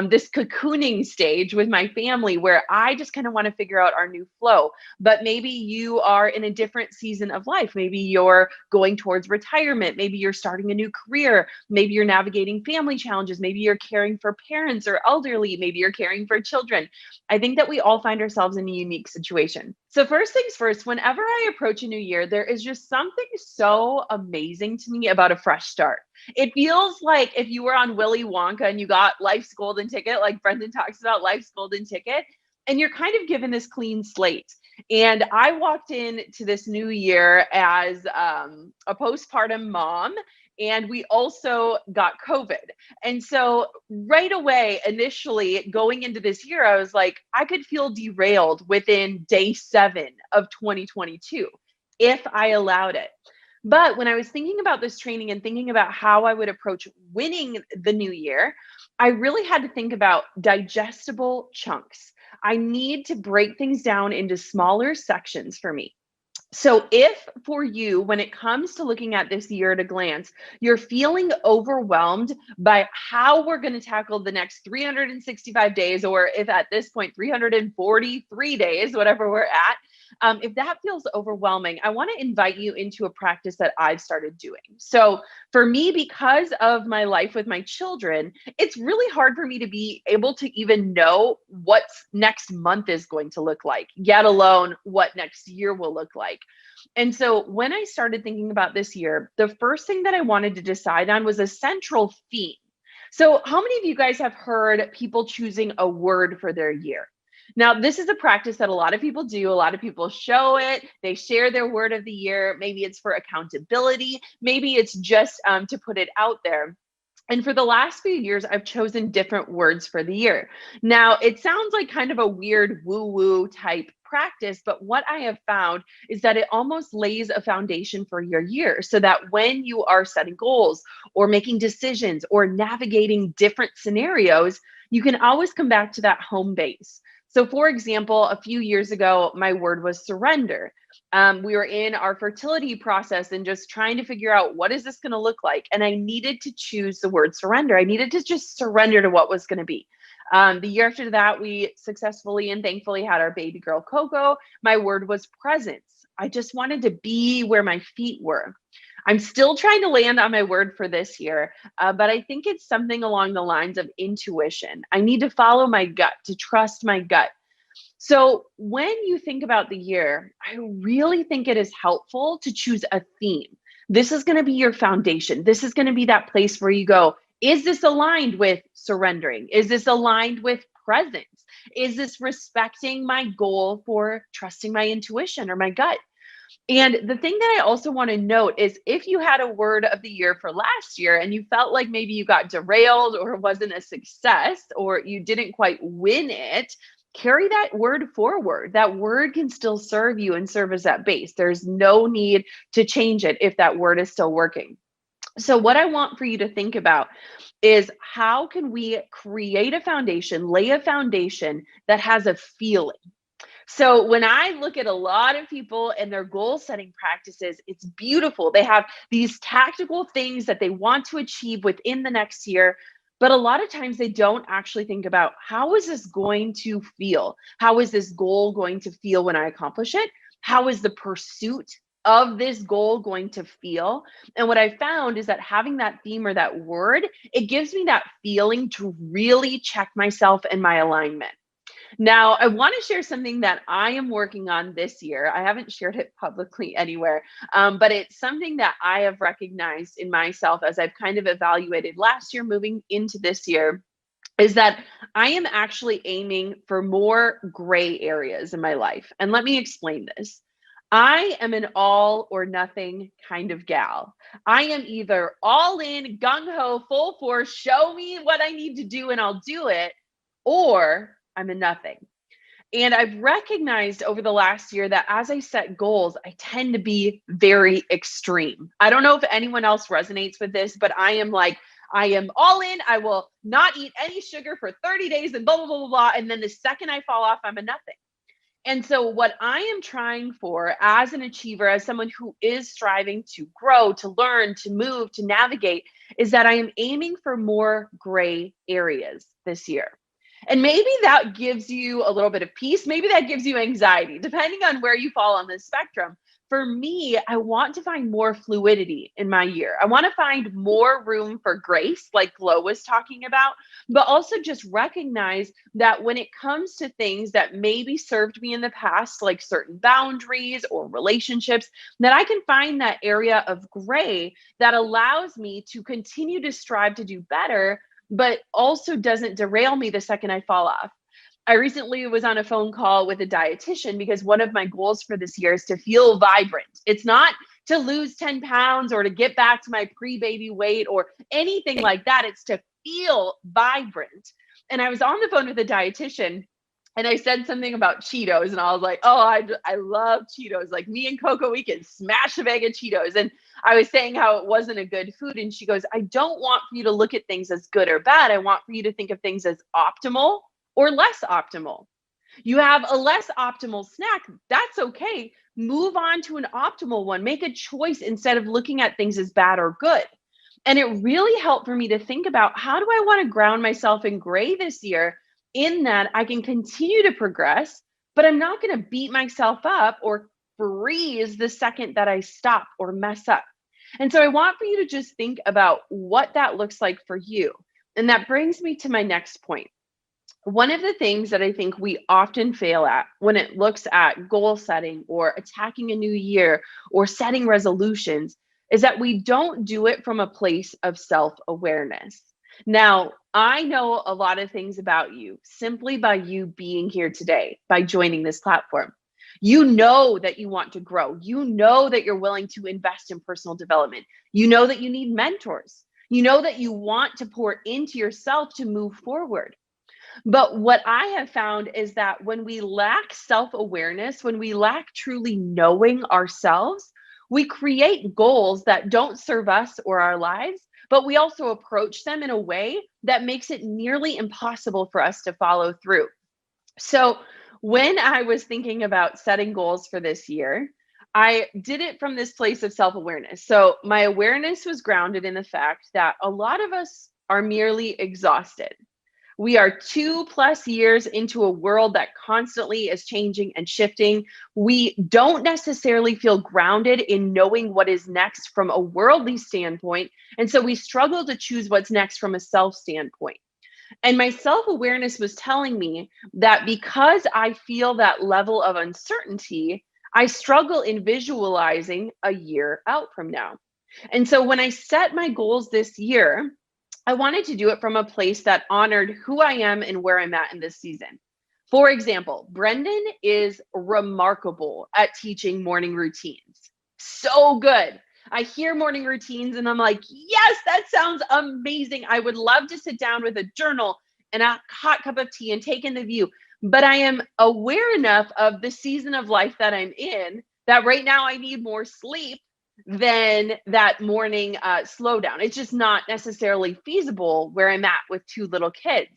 this cocooning stage with my family, where I just kind of want to figure out our new flow. But maybe you are in a different season of life. Maybe you're going towards retirement. Maybe you're starting a new career. Maybe you're navigating family challenges. Maybe you're caring for parents or elderly. Maybe you're caring for children. I think that we all find ourselves in a unique situation. So first things first, whenever I approach a new year, there is just something so amazing to me about a fresh start. It feels like if you were on Willy Wonka and you got life's golden ticket, like Brendan talks about life's golden ticket, and you're kind of given this clean slate. And I walked into this new year as a postpartum mom, and we also got COVID. And so right away, initially going into this year, I was like, I could feel derailed within day 7 of 2022 if I allowed it. But when I was thinking about this training and thinking about how I would approach winning the new year, I really had to think about digestible chunks. I need to break things down into smaller sections for me. So if for you, when it comes to looking at this year at a glance, you're feeling overwhelmed by how we're going to tackle the next 365 days, or if at this point, 343 days, whatever we're at, if that feels overwhelming, I want to invite you into a practice that I've started doing. So for me, because of my life with my children, it's really hard for me to be able to even know what next month is going to look like, yet alone what next year will look like. And so when I started thinking about this year, the first thing that I wanted to decide on was a central theme. So how many of you guys have heard people choosing a word for their year? Now, this is a practice that a lot of people do. A lot of people show it. They share their word of the year. Maybe it's for accountability. Maybe it's just to put it out there. And for the last few years, I've chosen different words for the year. Now, it sounds like kind of a weird woo-woo type practice, but what I have found is that it almost lays a foundation for your year, so that when you are setting goals or making decisions or navigating different scenarios, you can always come back to that home base. So for example, a few years ago, my word was surrender. We were in our fertility process and just trying to figure out what is this going to look like. And I needed to choose the word surrender. I needed to just surrender to what was going to be. The year after that, we successfully and thankfully had our baby girl, Coco. My word was presence. I just wanted to be where my feet were. I'm still trying to land on my word for this year, but I think it's something along the lines of intuition. I need to follow my gut, to trust my gut. So when you think about the year, I really think it is helpful to choose a theme. This is going to be your foundation. This is going to be that place where you go, is this aligned with surrendering? Is this aligned with presence? Is this respecting my goal for trusting my intuition or my gut? And the thing that I also want to note is if you had a word of the year for last year and you felt like maybe you got derailed or it wasn't a success or you didn't quite win it, carry that word forward. That word can still serve you and serve as that base. There's no need to change it if that word is still working. So what I want for you to think about is how can we create a foundation, lay a foundation that has a feeling. So when I look at a lot of people and their goal setting practices, it's beautiful. They have these tactical things that they want to achieve within the next year. But a lot of times they don't actually think about how is this going to feel? How is this goal going to feel when I accomplish it? How is the pursuit of this goal going to feel? And what I found is that having that theme or that word, it gives me that feeling to really check myself and my alignment. Now, I want to share something that I am working on this year. I haven't shared it publicly anywhere, but it's something that I have recognized in myself as I've kind of evaluated last year moving into this year, is that I am actually aiming for more gray areas in my life. And let me explain this. I am an all or nothing kind of gal. I am either all in, gung ho, full force, show me what I need to do and I'll do it, or I'm a nothing. And I've recognized over the last year that as I set goals, I tend to be very extreme. I don't know if anyone else resonates with this, but I am all in. I will not eat any sugar for 30 days and blah, blah, blah, blah, blah. And then the second I fall off, I'm a nothing. And so what I am trying for as an achiever, as someone who is striving to grow, to learn, to move, to navigate, is that I am aiming for more gray areas this year. And maybe that gives you a little bit of peace. Maybe that gives you anxiety, depending on where you fall on this spectrum. For me, I want to find more fluidity in my year. I want to find more room for grace, like Glo was talking about, but also just recognize that when it comes to things that maybe served me in the past, like certain boundaries or relationships, that I can find that area of gray that allows me to continue to strive to do better, but also doesn't derail me the second I fall off. I recently was on a phone call with a dietitian because one of my goals for this year is to feel vibrant. It's not to lose 10 pounds or to get back to my pre-baby weight or anything like that. It's to feel vibrant. And I was on the phone with a dietitian and I said something about Cheetos and I was like, oh, I love Cheetos. Like me and Coco, we can smash a bag of Cheetos. And I was saying how it wasn't a good food. And she goes, I don't want for you to look at things as good or bad. I want for you to think of things as optimal or less optimal. You have a less optimal snack, that's okay. Move on to an optimal one. Make a choice instead of looking at things as bad or good. And it really helped for me to think about how do I want to ground myself in gray this year in that I can continue to progress, but I'm not going to beat myself up or freeze the second that I stop or mess up. And so I want for you to just think about what that looks like for you. And that brings me to my next point. One of the things that I think we often fail at when it looks at goal setting or attacking a new year or setting resolutions is that we don't do it from a place of self-awareness. Now, I know a lot of things about you simply by you being here today, by joining this platform. You know that you want to grow. You know that you're willing to invest in personal development. You know that you need mentors. You know that you want to pour into yourself to move forward. But what I have found is that when we lack self-awareness, when we lack truly knowing ourselves, we create goals that don't serve us or our lives, but we also approach them in a way that makes it nearly impossible for us to follow through. So when I was thinking about setting goals for this year, I did it from this place of self awareness. So my awareness was grounded in the fact that a lot of us are merely exhausted. We are 2+ years into a world that constantly is changing and shifting. We don't necessarily feel grounded in knowing what is next from a worldly standpoint. And so we struggle to choose what's next from a self standpoint. And my self awareness was telling me that because I feel that level of uncertainty, I struggle in visualizing a year out from now. And so when I set my goals this year, I wanted to do it from a place that honored who I am and where I'm at in this season. For example, Brendan is remarkable at teaching morning routines. So good. I hear morning routines and I'm like, yes, that sounds amazing. I would love to sit down with a journal and a hot cup of tea and take in the view. But I am aware enough of the season of life that I'm in that right now I need more sleep than that morning slowdown. It's just not necessarily feasible where I'm at with 2 little kids.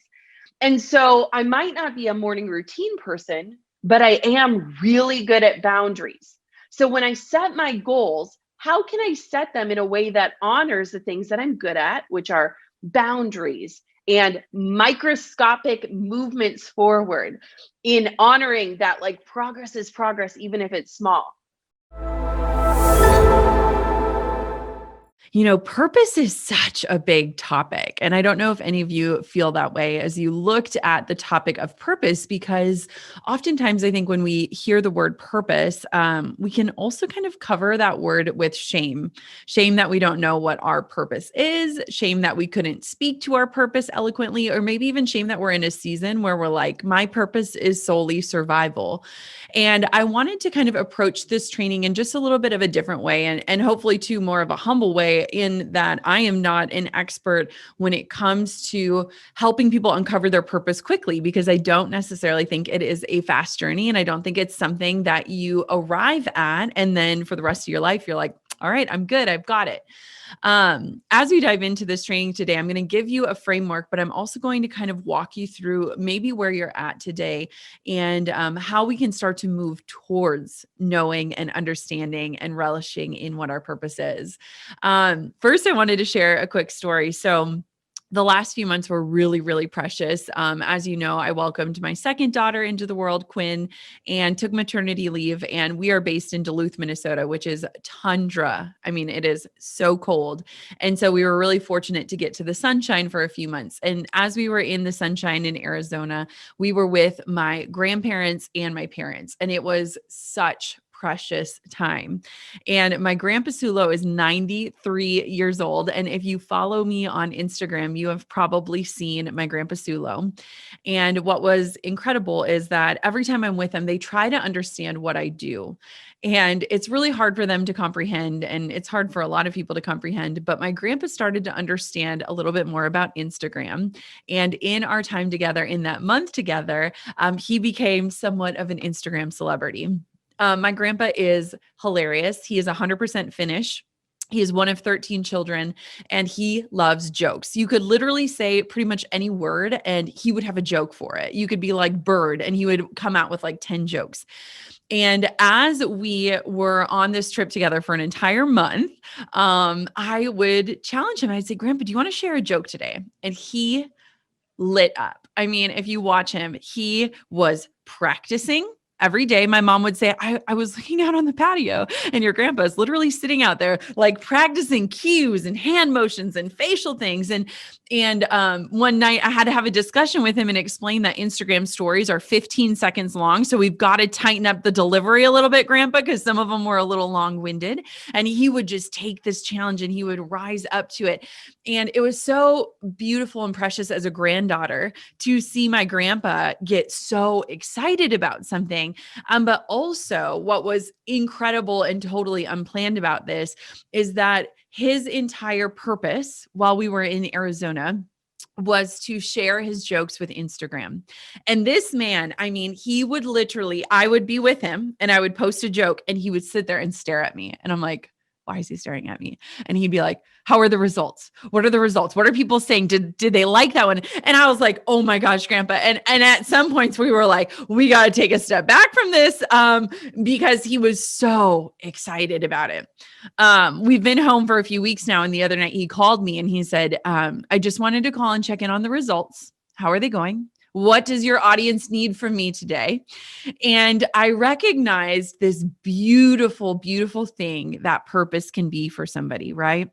And so I might not be a morning routine person, but I am really good at boundaries. So when I set my goals, how can I set them in a way that honors the things that I'm good at, which are boundaries and microscopic movements forward, in honoring that like progress is progress, even if it's small. Purpose is such a big topic. And I don't know if any of you feel that way as you looked at the topic of purpose, because oftentimes I think when we hear the word purpose, we can also kind of cover that word with shame. Shame that we don't know what our purpose is, shame that we couldn't speak to our purpose eloquently, or maybe even shame that we're in a season where we're like, my purpose is solely survival. And I wanted to kind of approach this training in just a little bit of a different way, and hopefully too more of a humble way, in that I am not an expert when it comes to helping people uncover their purpose quickly, because I don't necessarily think it is a fast journey. And I don't think it's something that you arrive at and then for the rest of your life, you're like, all right, I'm good. I've got it. As we dive into this training today, I'm going to give you a framework, but I'm also going to kind of walk you through maybe where you're at today and how we can start to move towards knowing and understanding and relishing in what our purpose is. First, I wanted to share a quick story. So the last few months were really, really precious. As you know, I welcomed my second daughter into the world, Quinn, and took maternity leave. And we are based in Duluth, Minnesota, which is tundra. I mean, it is so cold. And so we were really fortunate to get to the sunshine for a few months. And as we were in the sunshine in Arizona, we were with my grandparents and my parents. And it was such precious time. And my grandpa Sulo is 93 years old. And if you follow me on Instagram, you have probably seen my grandpa Sulo. And what was incredible is that every time I'm with them, they try to understand what I do. And it's really hard for them to comprehend. And it's hard for a lot of people to comprehend. But my grandpa started to understand a little bit more about Instagram. And in our time together, in that month together, he became somewhat of an Instagram celebrity. My grandpa is hilarious. He is 100% Finnish. He is one of 13 children and he loves jokes. You could literally say pretty much any word and he would have a joke for it. You could be like bird and he would come out with like 10 jokes. And as we were on this trip together for an entire month, I would challenge him. I'd say, Grandpa, do you want to share a joke today? And he lit up. I mean, if you watch him, he was practicing. Every day, my mom would say, I was looking out on the patio and your grandpa is literally sitting out there, like practicing cues and hand motions and facial things. And one night I had to have a discussion with him and explain that Instagram stories are 15 seconds long. So we've got to tighten up the delivery a little bit, Grandpa, because some of them were a little long-winded. And he would just take this challenge and he would rise up to it. And it was so beautiful and precious as a granddaughter to see my grandpa get so excited about something. But also what was incredible and totally unplanned about this is that his entire purpose while we were in Arizona was to share his jokes with Instagram. And this man, I mean, he would literally, I would be with him and I would post a joke and he would sit there and stare at me. And I'm like, why is he staring at me? And he'd be like, how are the results? What are the results? What are people saying? Did they like that one? And I was like, oh my gosh, Grandpa. And at some points we were like, we got to take a step back from this, because he was so excited about it. We've been home for a few weeks now. And the other night he called me and he said, I just wanted to call and check in on the results. How are they going? What does your audience need from me today? And I recognized this beautiful, beautiful thing that purpose can be for somebody, right?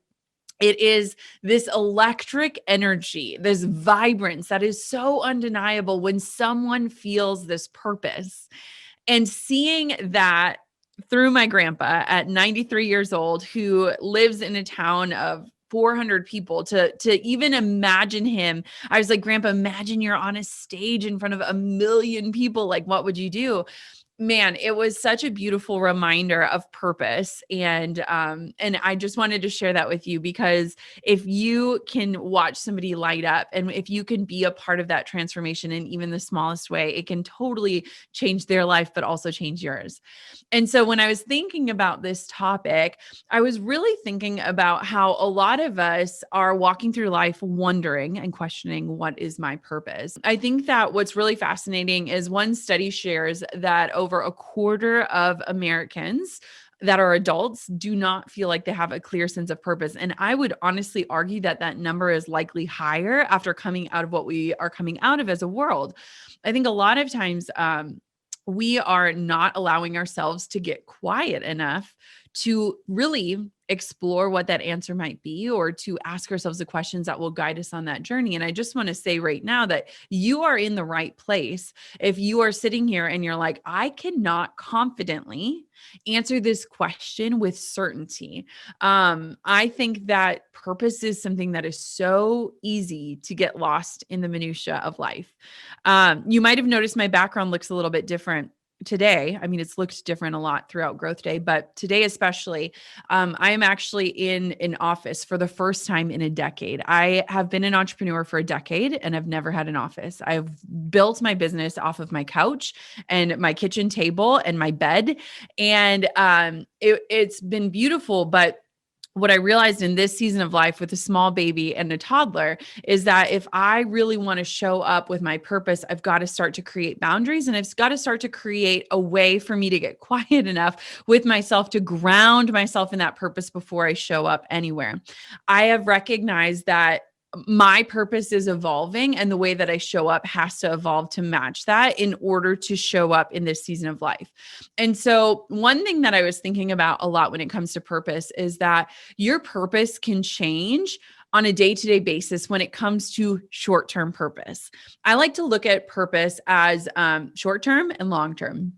It is this electric energy, this vibrance that is so undeniable when someone feels this purpose. And seeing that through my grandpa at 93 years old, who lives in a town of 400 people, to even imagine him. I was like, Grandpa, imagine you're on a stage in front of 1 million people. Like, what would you do? Man, it was such a beautiful reminder of purpose. And I just wanted to share that with you, because if you can watch somebody light up and if you can be a part of that transformation in even the smallest way, it can totally change their life, but also change yours. And so when I was thinking about this topic, I was really thinking about how a lot of us are walking through life wondering and questioning, what is my purpose? I think that what's really fascinating is one study shares that over a quarter of Americans that are adults do not feel like they have a clear sense of purpose. And I would honestly argue that that number is likely higher after coming out of what we are coming out of as a world. I think a lot of times we are not allowing ourselves to get quiet enough to really explore what that answer might be, or to ask ourselves the questions that will guide us on that journey. And I just want to say right now that you are in the right place. If you are sitting here and you're like, I cannot confidently answer this question with certainty. I think that purpose is something that is so easy to get lost in the minutia of life. You might have noticed my background looks a little bit different today. I mean, it's looked different a lot throughout Growth Day, but today especially, I am actually in an office for the first time in a decade. I have been an entrepreneur for a decade and I've never had an office. I've built my business off of my couch and my kitchen table and my bed. And it's been beautiful, but what I realized in this season of life with a small baby and a toddler is that if I really want to show up with my purpose, I've got to start to create boundaries, and I've got to start to create a way for me to get quiet enough with myself to ground myself in that purpose before I show up anywhere. I have recognized that my purpose is evolving, and the way that I show up has to evolve to match that in order to show up in this season of life. And so one thing that I was thinking about a lot when it comes to purpose is that your purpose can change on a day-to-day basis when it comes to short-term purpose. I like to look at purpose as short-term and long-term.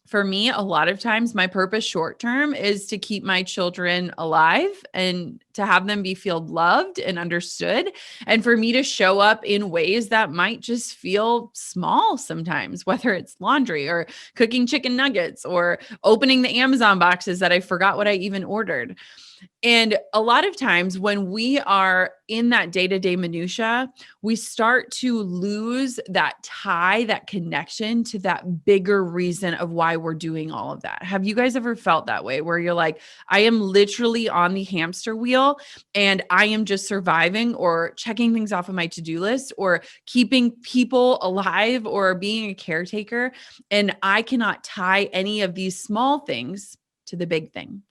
For me, a lot of times my purpose short-term is to keep my children alive and to have them feel loved and understood. And for me to show up in ways that might just feel small sometimes, whether it's laundry or cooking chicken nuggets or opening the Amazon boxes that I forgot what I even ordered. And a lot of times when we are in that day-to-day minutia, we start to lose that tie, that connection to that bigger reason of why we're doing all of that. Have you guys ever felt that way where you're like, I am literally on the hamster wheel and I am just surviving or checking things off of my to-do list or keeping people alive or being a caretaker, and I cannot tie any of these small things to the big thing?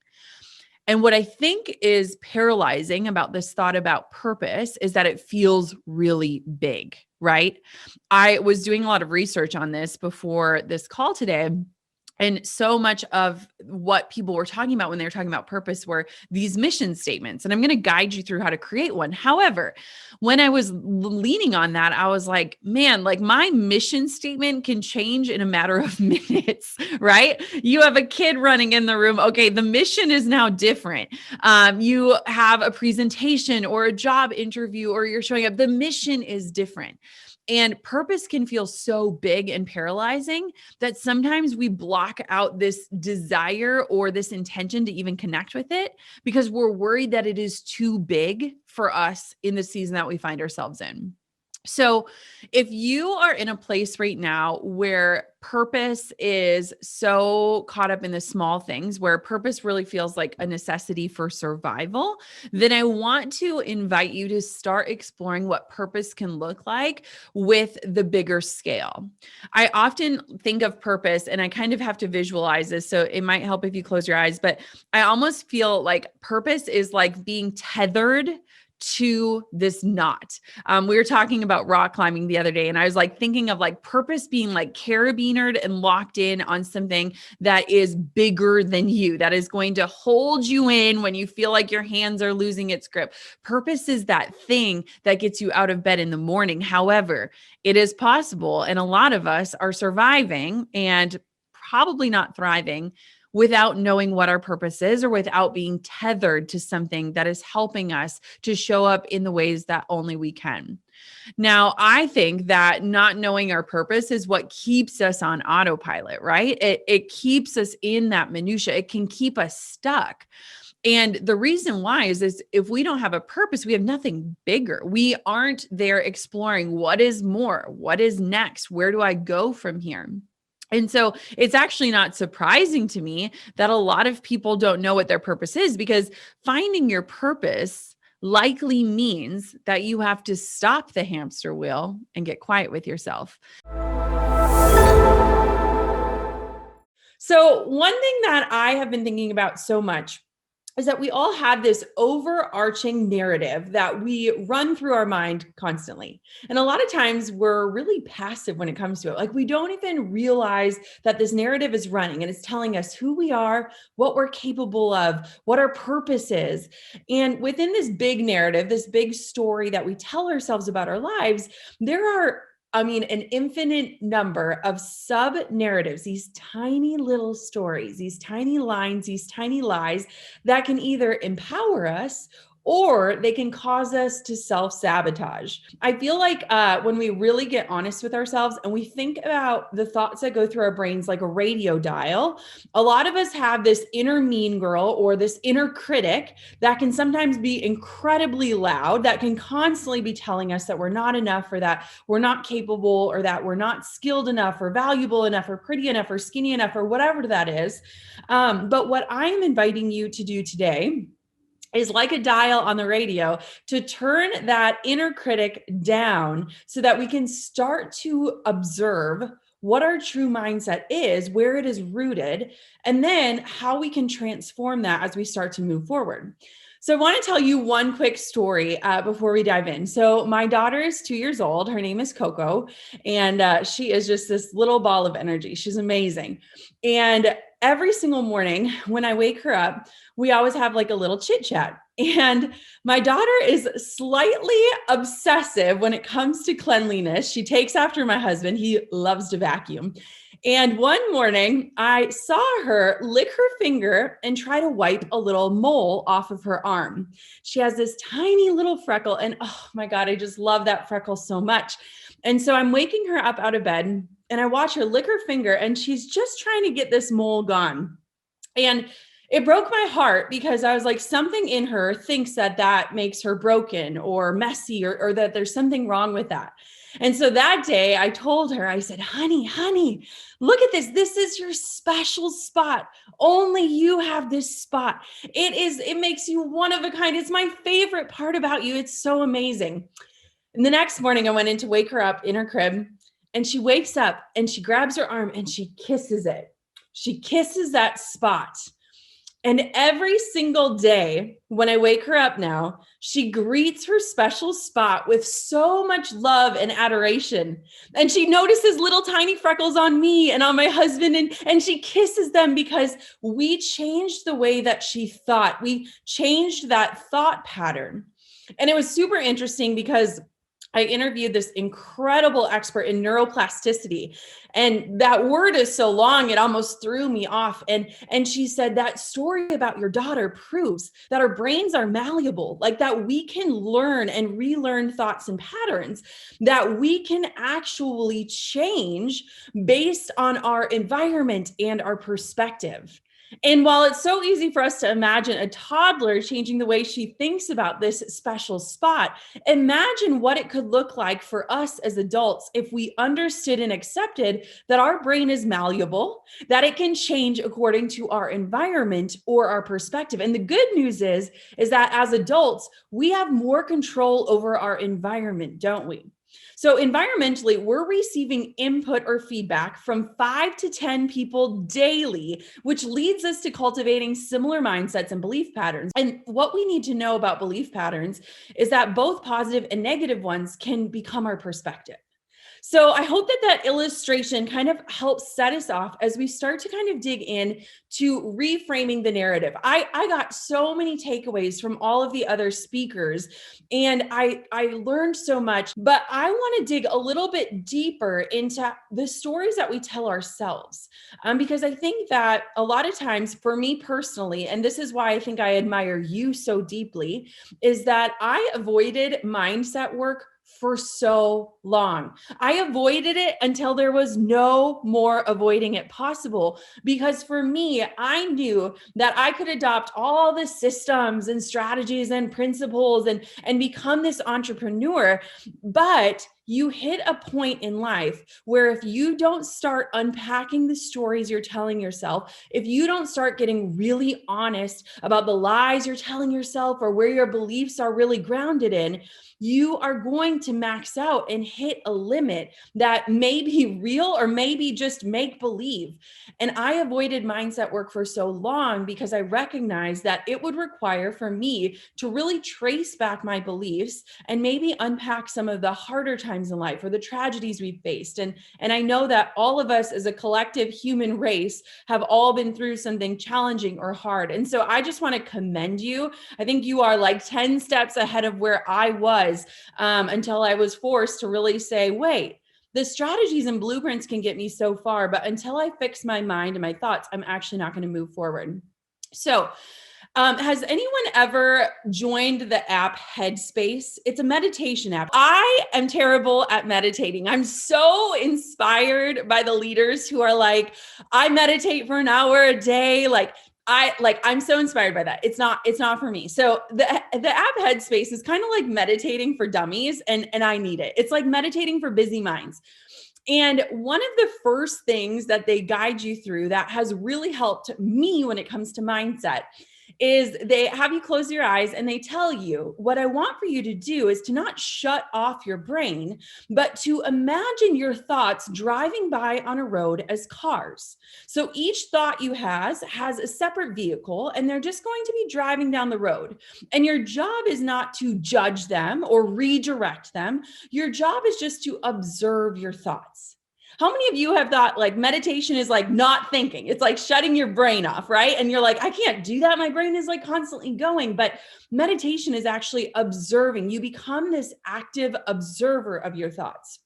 And what I think is paralyzing about this thought about purpose is that it feels really big, right? I was doing a lot of research on this before this call today. And so much of what people were talking about when they were talking about purpose were these mission statements. And I'm going to guide you through how to create one. However, when I was leaning on that, I was like, man, like my mission statement can change in a matter of minutes, right? You have a kid running in the room. Okay, the mission is now different. You have a presentation or a job interview, or you're showing up. The mission is different. And purpose can feel so big and paralyzing that sometimes we block out this desire or this intention to even connect with it because we're worried that it is too big for us in the season that we find ourselves in. So if you are in a place right now where purpose is so caught up in the small things, where purpose really feels like a necessity for survival, then I want to invite you to start exploring what purpose can look like with the bigger scale. I often think of purpose and I kind of have to visualize this. So it might help if you close your eyes, but I almost feel like purpose is like being tethered to this knot. We were talking about rock climbing the other day, and I was like thinking of like purpose being like carabinered and locked in on something that is bigger than you, that is going to hold you in when you feel like your hands are losing its grip. Purpose is that thing that gets you out of bed in the morning. However, it is possible, and a lot of us are surviving and probably not thriving without knowing what our purpose is or without being tethered to something that is helping us to show up in the ways that only we can. Now, I think that not knowing our purpose is what keeps us on autopilot, right? It keeps us in that minutia. It can keep us stuck. And the reason why is if we don't have a purpose, we have nothing bigger. We aren't there exploring what is more, what is next, where do I go from here? And so it's actually not surprising to me that a lot of people don't know what their purpose is, because finding your purpose likely means that you have to stop the hamster wheel and get quiet with yourself. So one thing that I have been thinking about so much is that we all have this overarching narrative that we run through our mind constantly. And a lot of times we're really passive when it comes to it. Like we don't even realize that this narrative is running and it's telling us who we are, what we're capable of, what our purpose is. And within this big narrative, this big story that we tell ourselves about our lives, there are an infinite number of sub narratives, these tiny little stories, these tiny lines, these tiny lies that can either empower us or they can cause us to self-sabotage. I feel like when we really get honest with ourselves and we think about the thoughts that go through our brains like a radio dial, a lot of us have this inner mean girl or this inner critic that can sometimes be incredibly loud, that can constantly be telling us that we're not enough, or that we're not capable, or that we're not skilled enough, or valuable enough, or pretty enough, or skinny enough, or whatever that is. But what I'm inviting you to do today is like a dial on the radio, to turn that inner critic down so that we can start to observe what our true mindset is, where it is rooted, and then how we can transform that as we start to move forward. So I want to tell you one quick story before we dive in. So my daughter is 2 years old. Her name is Coco, and she is just this little ball of energy. She's amazing. And every single morning when I wake her up, we always have like a little chit chat. And my daughter is slightly obsessive when it comes to cleanliness. She takes after my husband. He loves to vacuum. And one morning I saw her lick her finger and try to wipe a little mole off of her arm. She has this tiny little freckle, and oh my God, I just love that freckle so much. And so I'm waking her up out of bed and I watch her lick her finger, and she's just trying to get this mole gone. And it broke my heart because I was like, something in her thinks that that makes her broken or messy, or that there's something wrong with that. And so that day I told her, I said, honey, look at this. This is your special spot. Only you have this spot. It makes you one of a kind. It's my favorite part about you. It's so amazing. And the next morning I went in to wake her up in her crib, and she wakes up and she grabs her arm and she kisses it. She kisses that spot. And every single day when I wake her up now, she greets her special spot with so much love and adoration. And she notices little tiny freckles on me and on my husband, and she kisses them because we changed the way that she thought. We changed that thought pattern. And it was super interesting because I interviewed this incredible expert in neuroplasticity. And that word is so long, it almost threw me off. And she said that story about your daughter proves that our brains are malleable, like that we can learn and relearn thoughts and patterns, that we can actually change based on our environment and our perspective. And while it's so easy for us to imagine a toddler changing the way she thinks about this special spot, imagine what it could look like for us as adults if we understood and accepted that our brain is malleable, that it can change according to our environment or our perspective. And the good news is that as adults, we have more control over our environment, don't we? So, environmentally, we're receiving input or feedback from 5 to 10 people daily, which leads us to cultivating similar mindsets and belief patterns. And what we need to know about belief patterns is that both positive and negative ones can become our perspective. So I hope that that illustration kind of helps set us off as we start to kind of dig in to reframing the narrative. I got so many takeaways from all of the other speakers, and I learned so much, but I want to dig a little bit deeper into the stories that we tell ourselves. Because I think that a lot of times for me personally, and this is why I think I admire you so deeply, is that I avoided mindset work for so long. I avoided it until there was no more avoiding it possible. Because for me, I knew that I could adopt all the systems and strategies and principles and become this entrepreneur. But you hit a point in life where if you don't start unpacking the stories you're telling yourself, if you don't start getting really honest about the lies you're telling yourself or where your beliefs are really grounded in, you are going to max out and hit a limit that may be real or maybe just make believe. And I avoided mindset work for so long because I recognized that it would require for me to really trace back my beliefs and maybe unpack some of the harder times in life or the tragedies we've faced. And I know that all of us as a collective human race have all been through something challenging or hard. And so I just want to commend you. I think you are like 10 steps ahead of where I was until I was forced to really say, wait, the strategies and blueprints can get me so far, but until I fix my mind and my thoughts, I'm actually not going to move forward. So, has anyone ever joined the app Headspace? It's a meditation app. I am terrible at meditating. I'm so inspired by the leaders who are like, I meditate for an hour a day. I'm so inspired by that. It's not for me. So the app Headspace is kind of like meditating for dummies, and I need it. It's like meditating for busy minds. And one of the first things that they guide you through that has really helped me when it comes to mindset is they have you close your eyes and they tell you, what I want for you to do is to not shut off your brain, but to imagine your thoughts driving by on a road as cars. So each thought you has a separate vehicle and they're just going to be driving down the road. And your job is not to judge them or redirect them. Your job is just to observe your thoughts. How many of you have thought like meditation is like not thinking? It's like shutting your brain off, right? And you're like, I can't do that. My brain is like constantly going. But meditation is actually observing. You become this active observer of your thoughts.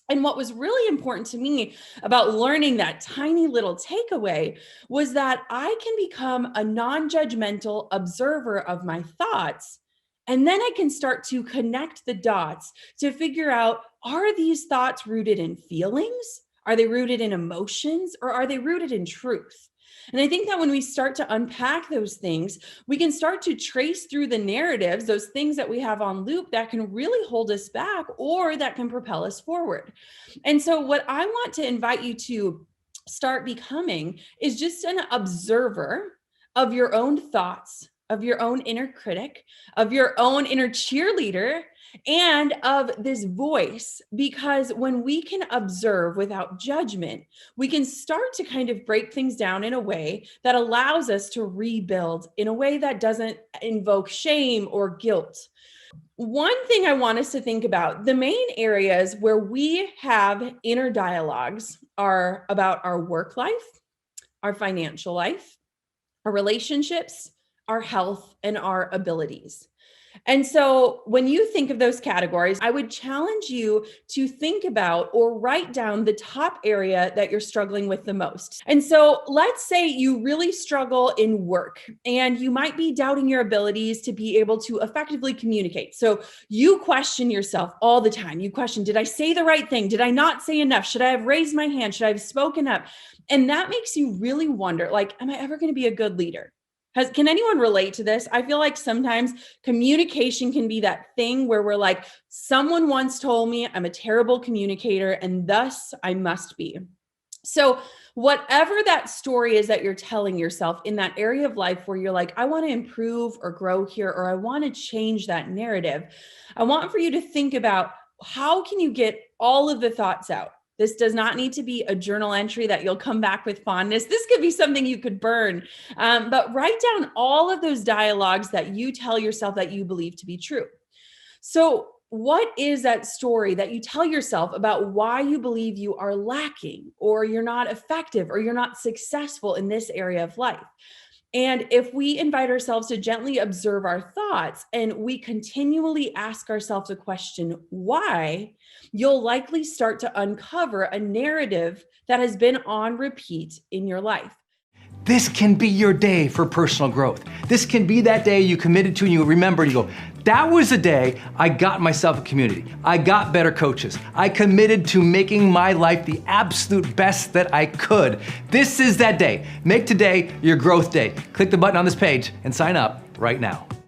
And what was really important to me about learning that tiny little takeaway was that I can become a non-judgmental observer of my thoughts. And then I can start to connect the dots to figure out, are these thoughts rooted in feelings? Are they rooted in emotions? Or are they rooted in truth? And I think that when we start to unpack those things, we can start to trace through the narratives, those things that we have on loop that can really hold us back or that can propel us forward. And so what I want to invite you to start becoming is just an observer of your own thoughts, of your own inner critic, of your own inner cheerleader, and of this voice. Because when we can observe without judgment, we can start to kind of break things down in a way that allows us to rebuild in a way that doesn't invoke shame or guilt. One thing I want us to think about, the main areas where we have inner dialogues are about our work life, our financial life, our relationships, our health, and our abilities. And so when you think of those categories, I would challenge you to think about or write down the top area that you're struggling with the most. And so let's say you really struggle in work and you might be doubting your abilities to be able to effectively communicate. So you question yourself all the time. You question, did I say the right thing? Did I not say enough? Should I have raised my hand? Should I have spoken up? And that makes you really wonder, like, am I ever going to be a good leader? Can anyone relate to this? I feel like sometimes communication can be that thing where we're like, someone once told me I'm a terrible communicator and thus I must be. So whatever that story is that you're telling yourself in that area of life where you're like, I want to improve or grow here, or I want to change that narrative, I want for you to think about, how can you get all of the thoughts out? This does not need to be a journal entry that you'll come back with fondness. This could be something you could burn, but write down all of those dialogues that you tell yourself that you believe to be true. So what is that story that you tell yourself about why you believe you are lacking, or you're not effective, or you're not successful in this area of life? And if we invite ourselves to gently observe our thoughts and we continually ask ourselves a question, why, you'll likely start to uncover a narrative that has been on repeat in your life. This can be your day for personal growth. This can be that day you committed to and you remember and you go, that was the day I got myself a community. I got better coaches. I committed to making my life the absolute best that I could. This is that day. Make today your growth day. Click the button on this page and sign up right now.